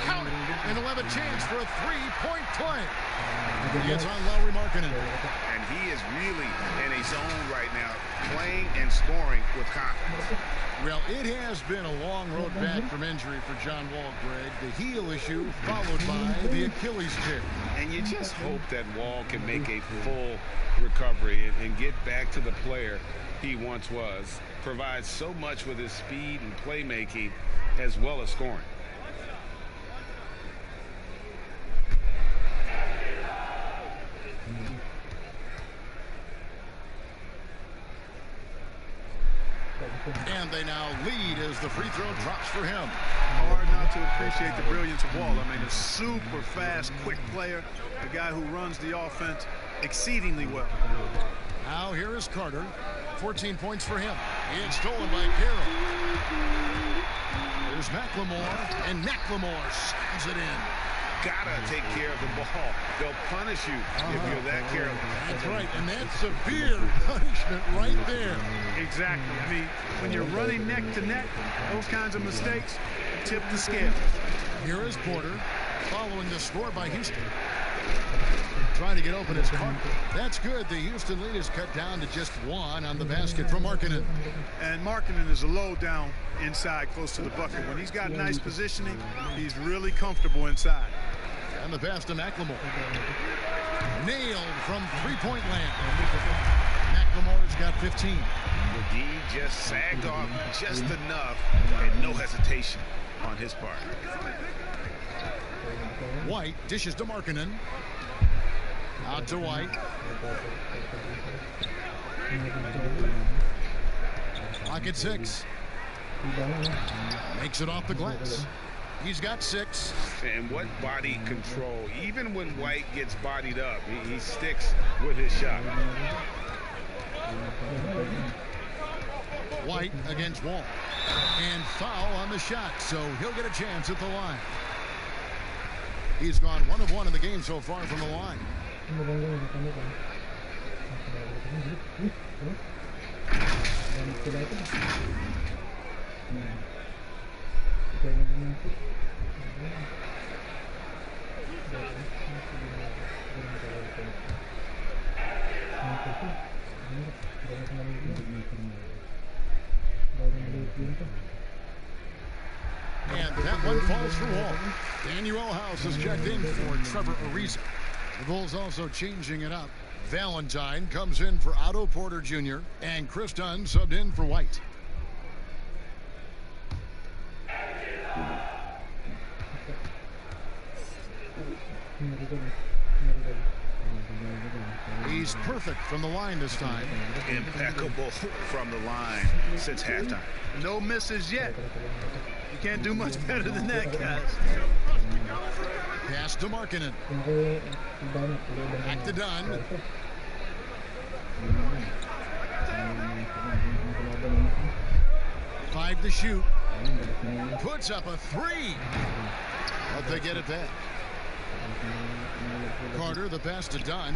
Count it. And they'll have a chance for a 3-point play. It's on Lauri Markkanen. And he is really in a zone right now, playing and scoring with confidence. Well, it has been a long road back from injury for John Wall, Greg. The heel issue followed by the Achilles tear. And you just hope that Wall can make a full recovery and get back to the player he once was. Provides so much with his speed and playmaking as well as scoring. And they now lead as the free throw drops for him. Hard not to appreciate the brilliance of Wall. I mean, a super fast, quick player, a guy who runs the offense exceedingly well. Now here is Carter. 14 points for him. It's stolen by Carroll. There's McLemore, and McLemore slams it in. Gotta take care of the ball. They'll punish you if you're that careless. That's right, and that's severe punishment right there. Exactly. I mean, when you're running neck to neck, those kinds of mistakes tip the scale. Here is Porter, following the score by Houston. Trying to get open is Carter. That's good. The Houston lead is cut down to just 1 on the basket from Markkanen. And Markkanen is a low down inside close to the bucket. When he's got nice positioning, he's really comfortable inside. And the pass to McLemore. Nailed from three-point land. McLemore's got 15. The D just sagged off just enough and no hesitation on his part. White dishes to Markkanen. Out to White. Clock at 6. Makes it off the glass. He's got 6. And what body control. Even when White gets bodied up, he sticks with his shot. White against Wall. And foul on the shot, so he'll get a chance at the line. He's gone 1 of 1 in the game so far from the line. And that one falls for Wall. Daniel House is checked in for Trevor Ariza. The Bulls also changing it up. Valentine comes in for Otto Porter Jr. and Chris Dunn subbed in for White. He's perfect from the line this time. Impeccable from the line since halftime. No misses yet. You can't do much better than that, guys. Pass to Markkanen. Back to Dunn. Five to shoot. Puts up a 3. But they get it back. Carter, the pass to Dunn.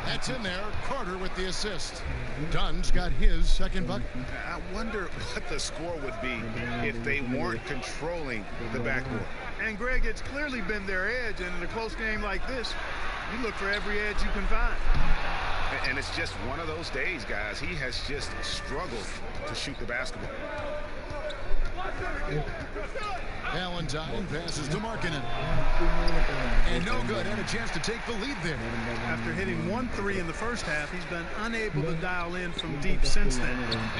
That's in there. Carter with the assist. Dunn's got his second bucket. I wonder what the score would be if they weren't controlling the backcourt. And Greg, it's clearly been their edge, and in a close game like this, you look for every edge you can find. And it's just one of those days, guys. He has just struggled to shoot the basketball. Valentine passes to Markkanen. And no good. Had a chance to take the lead there. After hitting 1 3 in the first half, he's been unable to dial in from deep since then.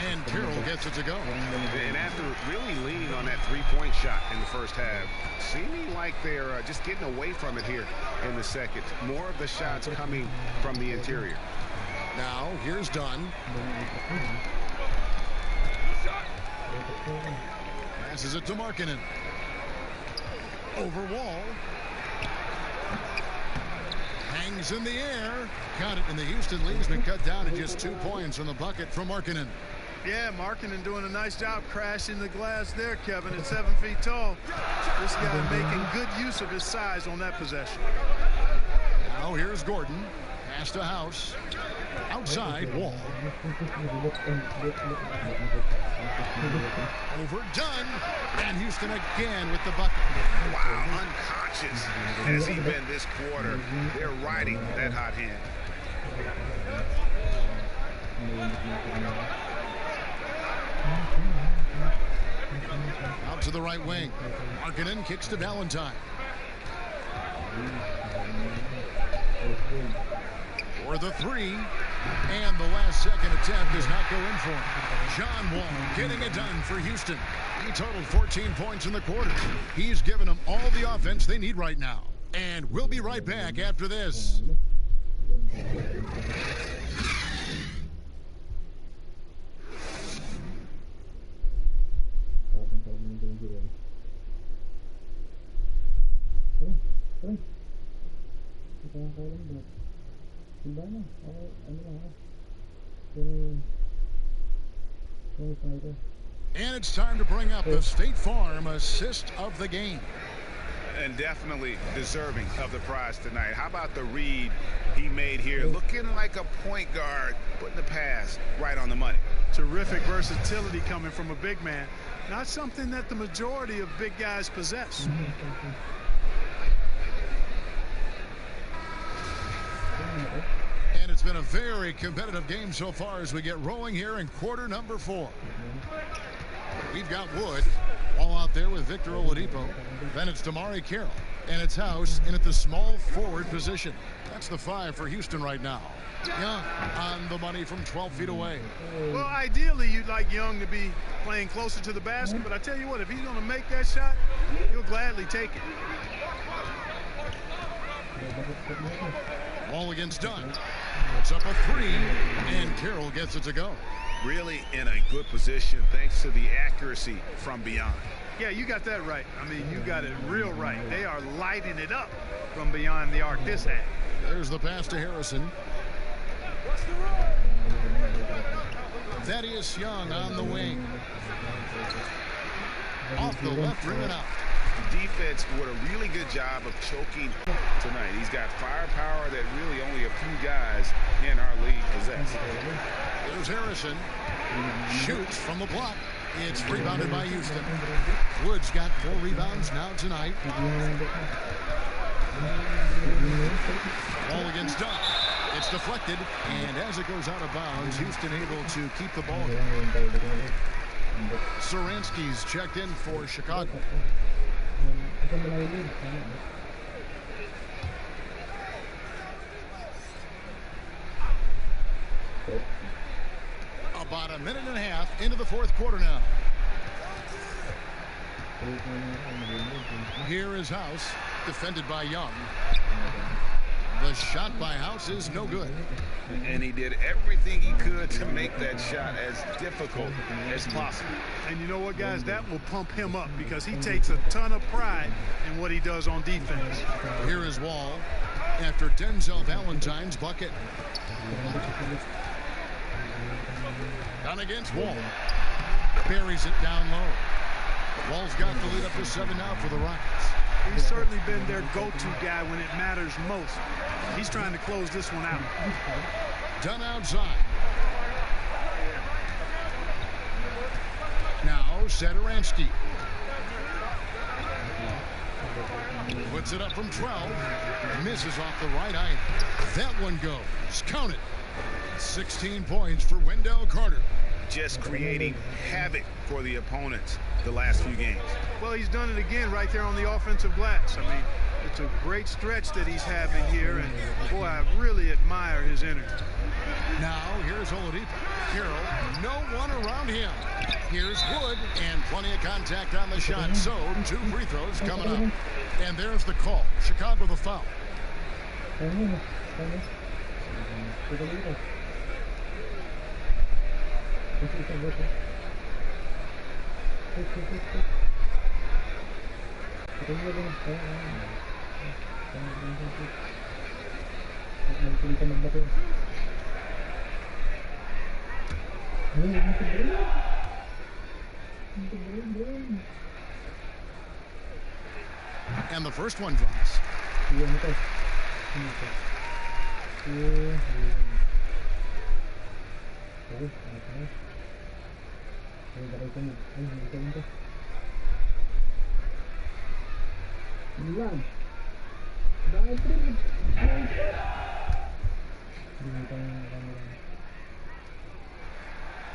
And Carroll gets it to go. And after really leaning on that three-point shot in the first half, seeming like they're just getting away from it here in the second. More of the shots coming from the interior. Now, here's Dunn. Passes it to Markkanen. Over Wall. Hangs in the air. Got it, and the Houston lead has been cut down to just 2 points from the bucket from Markkanen. Yeah, Markkanen doing a nice job crashing the glass there, Kevin, at 7 feet tall. This guy making good use of his size on that possession. Now here's Gordon. Pass to House. Outside, Wall. Overdone. And Houston again with the bucket. Wow, unconscious has he been this quarter. They're riding that hot hand. Out to the right wing. Markkanen kicks to Valentine. For the three. And the last second attempt does not go in for him. John Wall getting it done for Houston. He totaled 14 points in the quarter. He's given them all the offense they need right now. And we'll be right back after this. And it's time to bring up the State Farm assist of the game. And definitely deserving of the prize tonight. How about the read he made here? Looking like a point guard, putting the pass right on the money. Terrific versatility coming from a big man. Not something that the majority of big guys possess. And it's been a very competitive game so far as we get rolling here in quarter number 4. We've got Wood all out there with Victor Oladipo. Then it's Damari Carroll. And it's House in at the small forward position. That's the 5 for Houston right now. Young on the money from 12 feet away. Well, ideally, you'd like Young to be playing closer to the basket. But I tell you what, if he's going to make that shot, he'll gladly take it. All against Dunn. It's up a 3, and Carroll gets it to go. Really in a good position thanks to the accuracy from beyond. Yeah, you got that right. I mean, you got it real right. They are lighting it up from beyond the arc this half. There's the pass to Harrison. Thaddeus Young on the wing. Off the left rim and out. Defense with a really good job of choking tonight. He's got firepower that really only a few guys in our league possess. There's Harrison. Shoots from the block. It's rebounded by Houston. Wood's got 4 rebounds now tonight. Ball against Dunn. It's deflected, and as it goes out of bounds, Houston able to keep the ball. Saransky's checked in for Chicago. About a minute and a half into the 4th quarter now. Here is House, defended by Young. The shot by House is no good. And he did everything he could to make that shot as difficult as possible. And you know what, guys? That will pump him up because he takes a ton of pride in what he does on defense. Here is Wall after Denzel Valentine's bucket. Down against Wall. Buries it down low. Wall's got the lead up to 7 now for the Rockets. He's certainly been their go-to guy when it matters most. He's trying to close this one out. Dunn outside. Now Satoransky. Puts it up from 12. Misses off the right eye. That one goes. Count it. 16 points for Wendell Carter. Just creating havoc for the opponents the last few games. Well, he's done it again right there on the offensive glass. I mean, it's a great stretch that he's having here, and boy, I really admire his energy. Now, here's Oladipo. Carroll, no one around him. Here's Wood, and plenty of contact on the shot, so 2 free throws coming up. And there's the call. Chicago the foul. And the first one drops.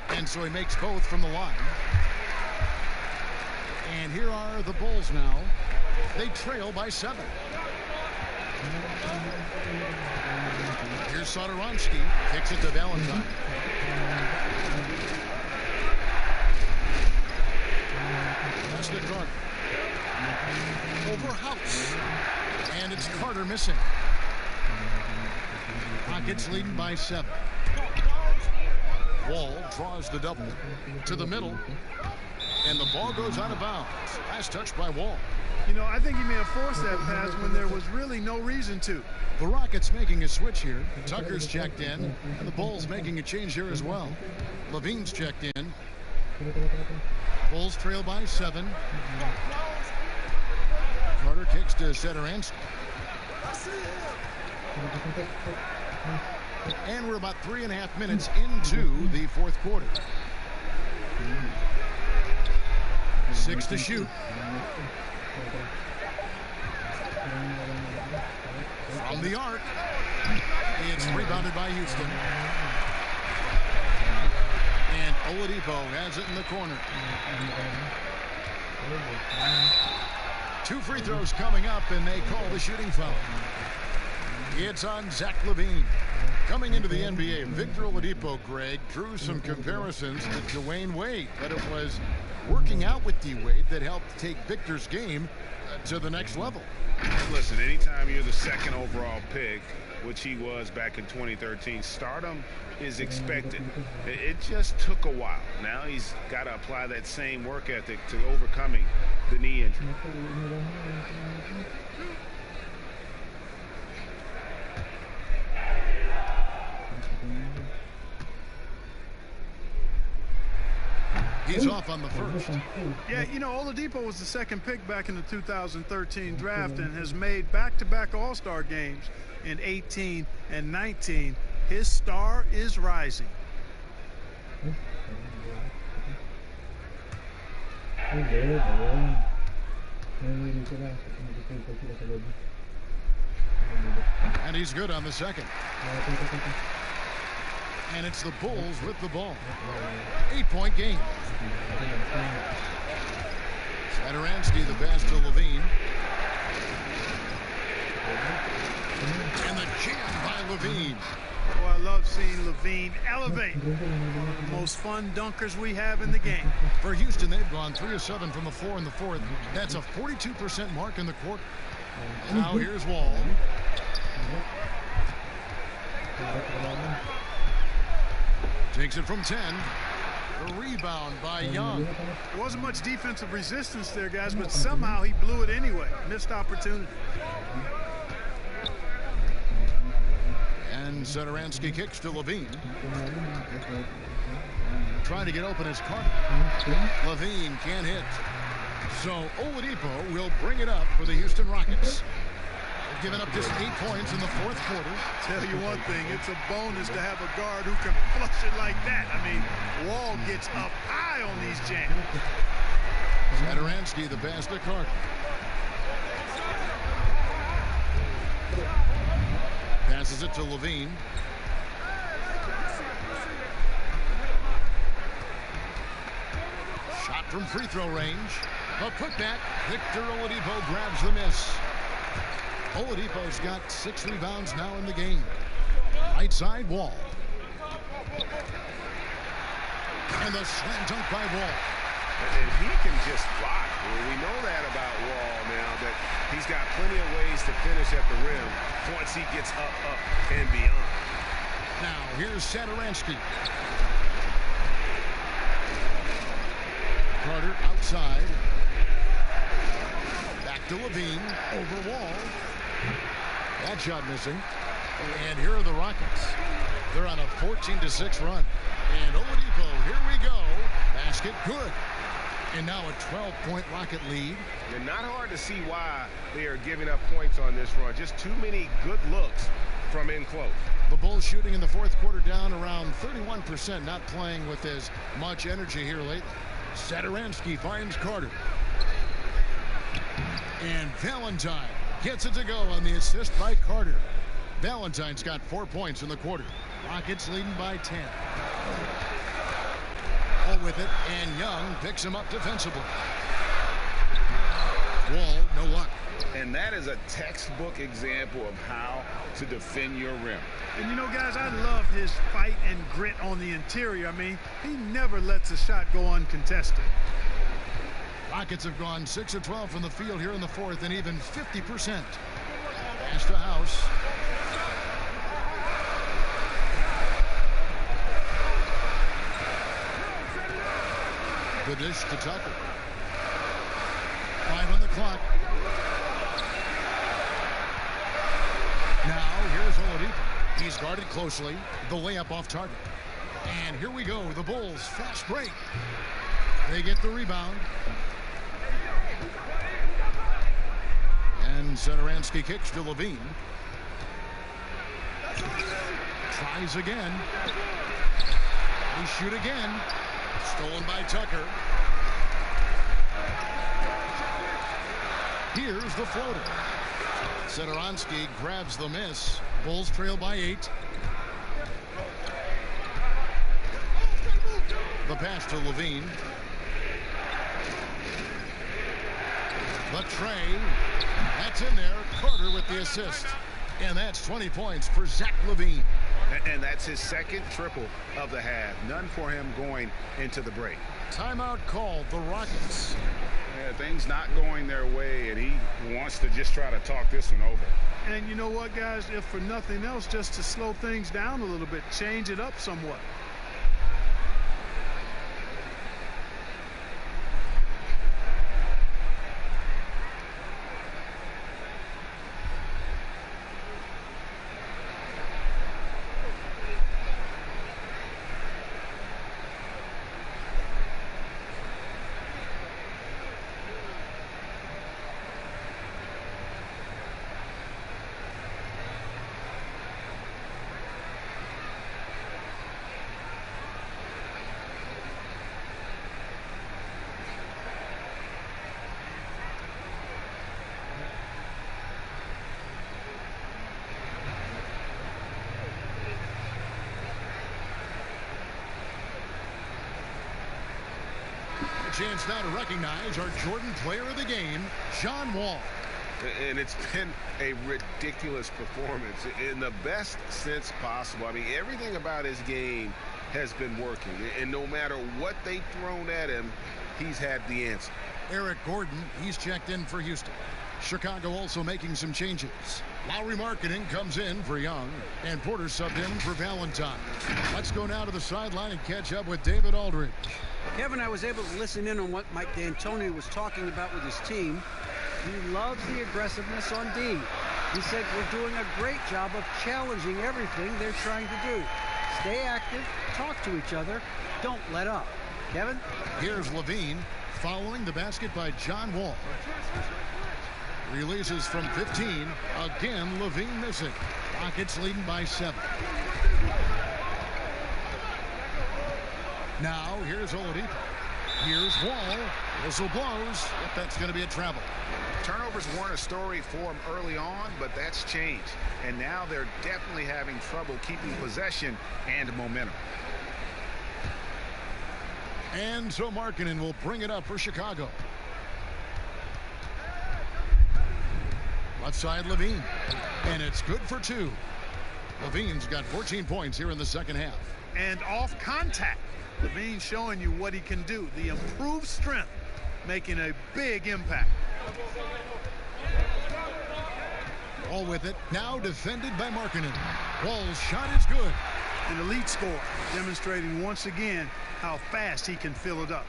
And so he makes both from the line. And here are the Bulls now. They trail by 7. Here's Satoransky. Kicks it to Valentine. That's the Carter. Over House. And it's Carter missing. Rockets leading by 7. Wall draws the double to the middle. And the ball goes out of bounds. Last touch by Wall. You know, I think he may have forced that pass when there was really no reason to. The Rockets making a switch here. Tucker's checked in, and the Bulls making a change here as well. Levine's checked in. Bulls trail by 7. Carter kicks to Satoransky. And we're about 3.5 minutes into the fourth quarter. 6 to shoot. From the arc. It's rebounded by Houston. And Oladipo has it in the corner. 2 free throws coming up, and they call the shooting foul. It's on Zach LaVine. Coming into the NBA, Victor Oladipo, Greg, drew some comparisons to Dwayne Wade, but it was working out with D-Wade that helped take Victor's game to the next level. Listen, anytime you're the second overall pick, which he was back in 2013, stardom is expected. It just took a while. Now he's got to apply that same work ethic to overcoming the knee injury. He's off on the first. Yeah, you know, Oladipo was the second pick back in the 2013 draft and has made back-to-back All-Star games in 18 and 19. His star is rising. And he's good on the second. And it's the Bulls with the ball. 8-point game. Satoransky the pass to LaVine. And the jam by LaVine. Oh, I love seeing LaVine elevate. Most fun dunkers we have in the game. For Houston, they've gone 3 of 7 from the floor in the fourth. That's a 42% mark in the quarter. Now here's Wall. Takes it from 10. The rebound by Young. There wasn't much defensive resistance there, guys, but somehow he blew it anyway. Missed opportunity. And Satoransky kicks to LaVine. Trying to get open is Carter. LaVine can't hit. So Oladipo will bring it up for the Houston Rockets. They've given up just 8 points in the fourth quarter. Tell you one thing, it's a bonus to have a guard who can flush it like that. I mean, Wall gets up high on these jams. Satoransky the pass to Carter. Passes it to LaVine. Shot from free throw range. A putback. Victor Oladipo grabs the miss. Oladipo's got 6 rebounds now in the game. Right side, Wall. And the slam dunk by Wall. And he can just block. We know that about Wall now, that he's got plenty of ways to finish at the rim once he gets up, and beyond. Now, here's Satoransky. Carter outside. Back to LaVine. Over Wall. That shot missing. And here are the Rockets. They're on a 14-6 run. And Oladipo, here we go. Basket good. And now a 12-point Rocket lead. And not hard to see why they are giving up points on this run. Just too many good looks from in close. The Bulls shooting in the fourth quarter down around 31%, not playing with as much energy here lately. Satoransky finds Carter. And Valentine gets it to go on the assist by Carter. Valentine's got 4 points in the quarter. Rockets leading by 10. Wall with it, and Young picks him up defensively. Wall, no luck. And that is a textbook example of how to defend your rim. And you know, guys, I love his fight and grit on the interior. I mean, he never lets a shot go uncontested. Rockets have gone 6 of 12 from the field here in the fourth, and even 50%. Pass to House. The dish to Tucker. 5 on the clock. Now here's Oladipo. He's guarded closely. The layup off target. And here we go. The Bulls fast break. They get the rebound. And Satoransky kicks to Levine. Tries again. They shoot again. Stolen by Tucker. Here's the floater. Satoransky grabs the miss. Bulls trail by 8. The pass to Levine. The tray. That's in there. Carter with the assist. And that's 20 points for Zach LaVine. And that's his second triple of the half. None for him going into the break. Timeout called. The Rockets. Yeah, things not going their way, and he wants to just try to talk this one over. And you know what, guys? If for nothing else, just to slow things down a little bit, change it up somewhat. Chance now to recognize our Jordan Player of the Game, John Wall. And it's been a ridiculous performance in the best sense possible. I mean, everything about his game has been working. And no matter what they've thrown at him, he's had the answer. Eric Gordon, he's checked in for Houston. Chicago also making some changes. Lauri Markkanen comes in for Young, and Porter subbed in for Valentine. Let's go now to the sideline and catch up with David Aldridge. Kevin, I was able to listen in on what Mike D'Antoni was talking about with his team. He loves the aggressiveness on D. He said we're doing a great job of challenging everything they're trying to do. Stay active, talk to each other, don't let up. Kevin? Here's Levine following the basket by John Wall. Releases from 15. Again, Levine missing. Rockets leading by 7. Now, here's Oladipo. Here's Wall. Whistle blows. Yep, that's going to be a travel. Turnovers weren't a story for him early on, but that's changed. And now they're definitely having trouble keeping possession and momentum. And so Markkanen will bring it up for Chicago. Left side, Levine. And it's good for 2. Levine's got 14 points here in the second half. And off contact, Levine showing you what he can do. The improved strength making a big impact. Wall with it. Now defended by Markkanen. Wall's shot is good. An elite score, demonstrating once again how fast he can fill it up.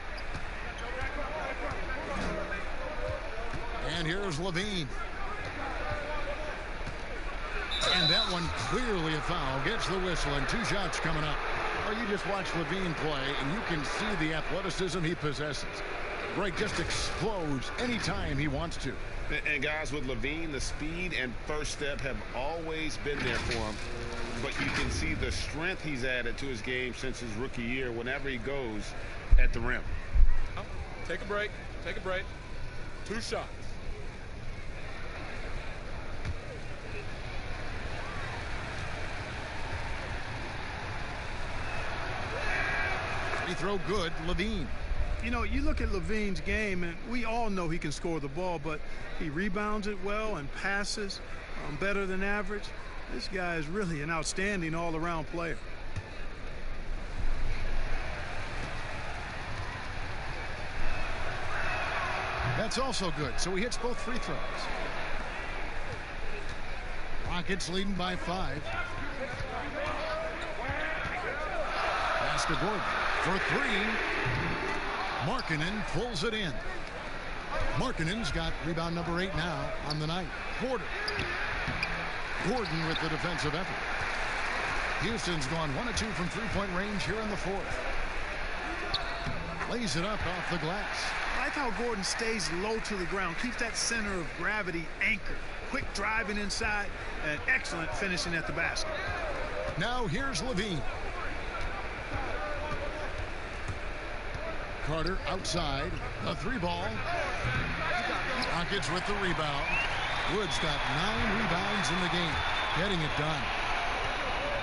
And here's Levine. And that one clearly a foul. Gets the whistle, and 2 shots coming up. Well, you just watch LaVine play, and you can see the athleticism he possesses. Greg just explodes anytime he wants to. And guys, with LaVine, the speed and first step have always been there for him. But you can see the strength he's added to his game since his rookie year whenever he goes at the rim. Take a break. Take a break. 2 shots. Free throw good, LaVine. You know, you look at LaVine's game, and we all know he can score the ball, but he rebounds it well and passes better than average. This guy is really an outstanding all-around player. That's also good, so he hits both free throws. Rockets leading by 5. Pass to Gordon for 3. Markkanen pulls it in. Markkanen's got rebound number 8 now on the night. Gordon with the defensive effort. Houston's gone 1 of 2 from three-point range here in the 4th. Lays it up off the glass. I like how Gordon stays low to the ground, keeps that center of gravity anchored. Quick driving inside and excellent finishing at the basket. Now here's LaVine. Carter outside. The 3-ball. Rockets with the rebound. Woods got 9 rebounds in the game. Getting it done.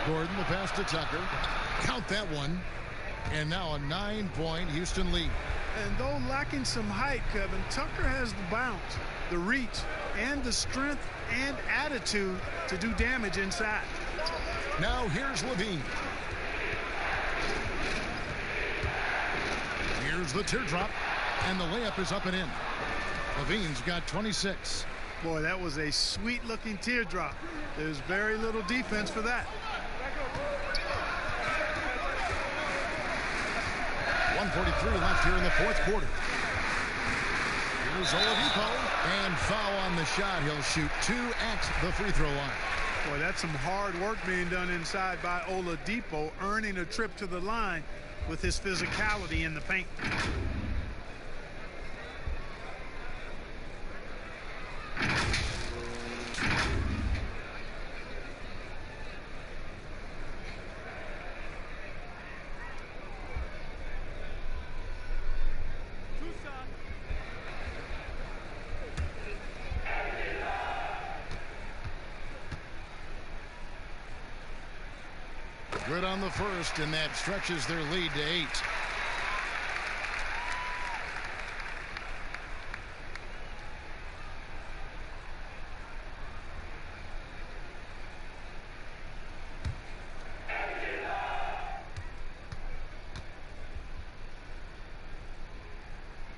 Gordon the pass to Tucker. Count that one. And now a 9-point Houston lead. And though lacking some height, Kevin, Tucker has the bounce, the reach, and the strength and attitude to do damage inside. Now here's LaVine. Here's the teardrop, and the layup is up and in. LaVine's got 26. Boy, that was a sweet-looking teardrop. There's very little defense for that. 1:43 left here in the 4th quarter. Here's Oladipo, and foul on the shot. He'll shoot 2 at the free throw line. Boy, that's some hard work being done inside by Oladipo, earning a trip to the line with his physicality in the paint. Good on the first, and that stretches their lead to 8.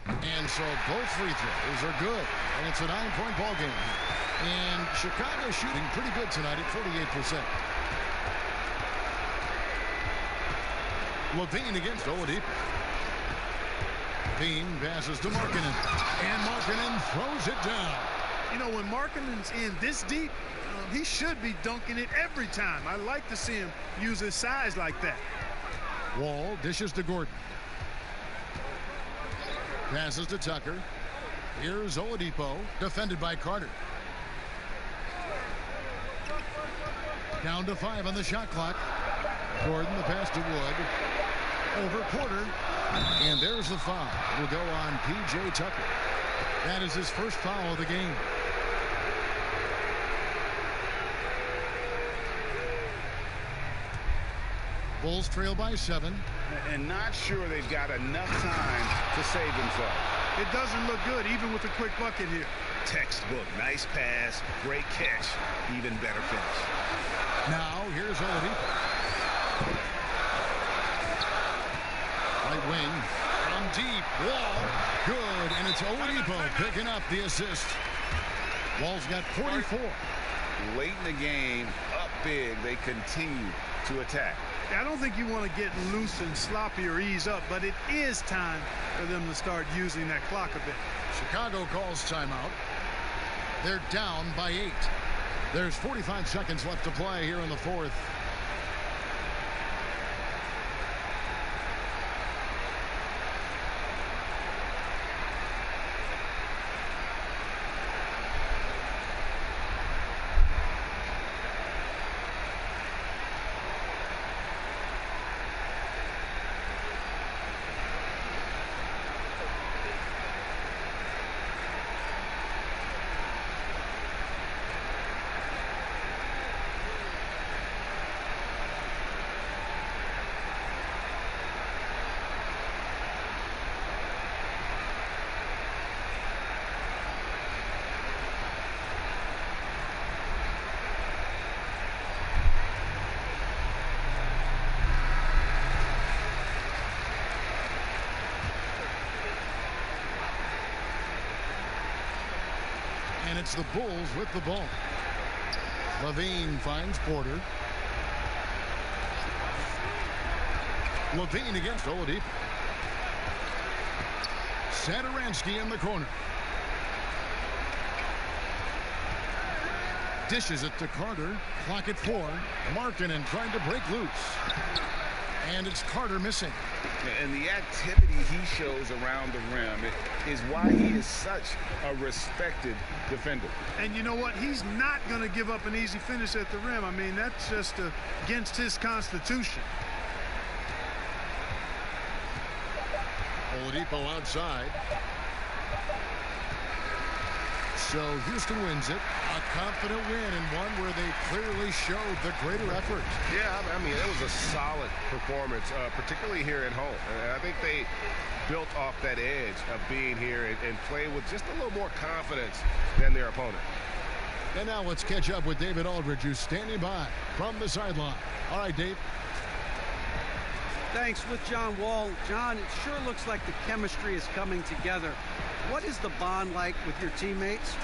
And so both free throws are good, and it's a 9-point ball game. And Chicago shooting pretty good tonight at 48%. LaVine against Oladipo. LaVine passes to Markkanen, and Markkanen throws it down. You know, when Markkanen's in this deep, he should be dunking it every time. I like to see him use his size like that. Wall dishes to Gordon. Passes to Tucker. Here's Oladipo, defended by Carter. Down to 5 on the shot clock. Gordon the pass to Wood. Over Porter. And there's the foul. Will go on P.J. Tucker. That is his first foul of the game. Bulls trail by 7. And not sure they've got enough time to save themselves. It doesn't look good, even with a quick bucket here. Textbook. Nice pass. Great catch. Even better finish. Now, here's Oladipo. Right wing. From deep. Wall. Good. And it's Oladipo picking up the assist. Wall's got 44. Late in the game, up big, they continue to attack. I don't think you want to get loose and sloppy or ease up, but it is time for them to start using that clock a bit. Chicago calls timeout. They're down by 8. There's 45 seconds left to play here in the 4th. And it's the Bulls with the ball. Levine finds Porter. Levine against Oladipo. Satoransky in the corner. Dishes it to Carter. Clock at 4. Markkanen trying to break loose. And it's Carter missing. And the activity he shows around the rim is why he is such a respected defender. And you know what? He's not going to give up an easy finish at the rim. I mean, that's just against his constitution. Oladipo outside. So Houston wins it. A confident win and one where they clearly showed the greater effort. Yeah, I mean, it was a solid performance, particularly here at home. And I think they built off that edge of being here and play with just a little more confidence than their opponent. And now let's catch up with David Aldridge, who's standing by from the sideline. All right, Dave. Thanks. With John Wall. John, it sure looks like the chemistry is coming together. What is the bond like with your teammates?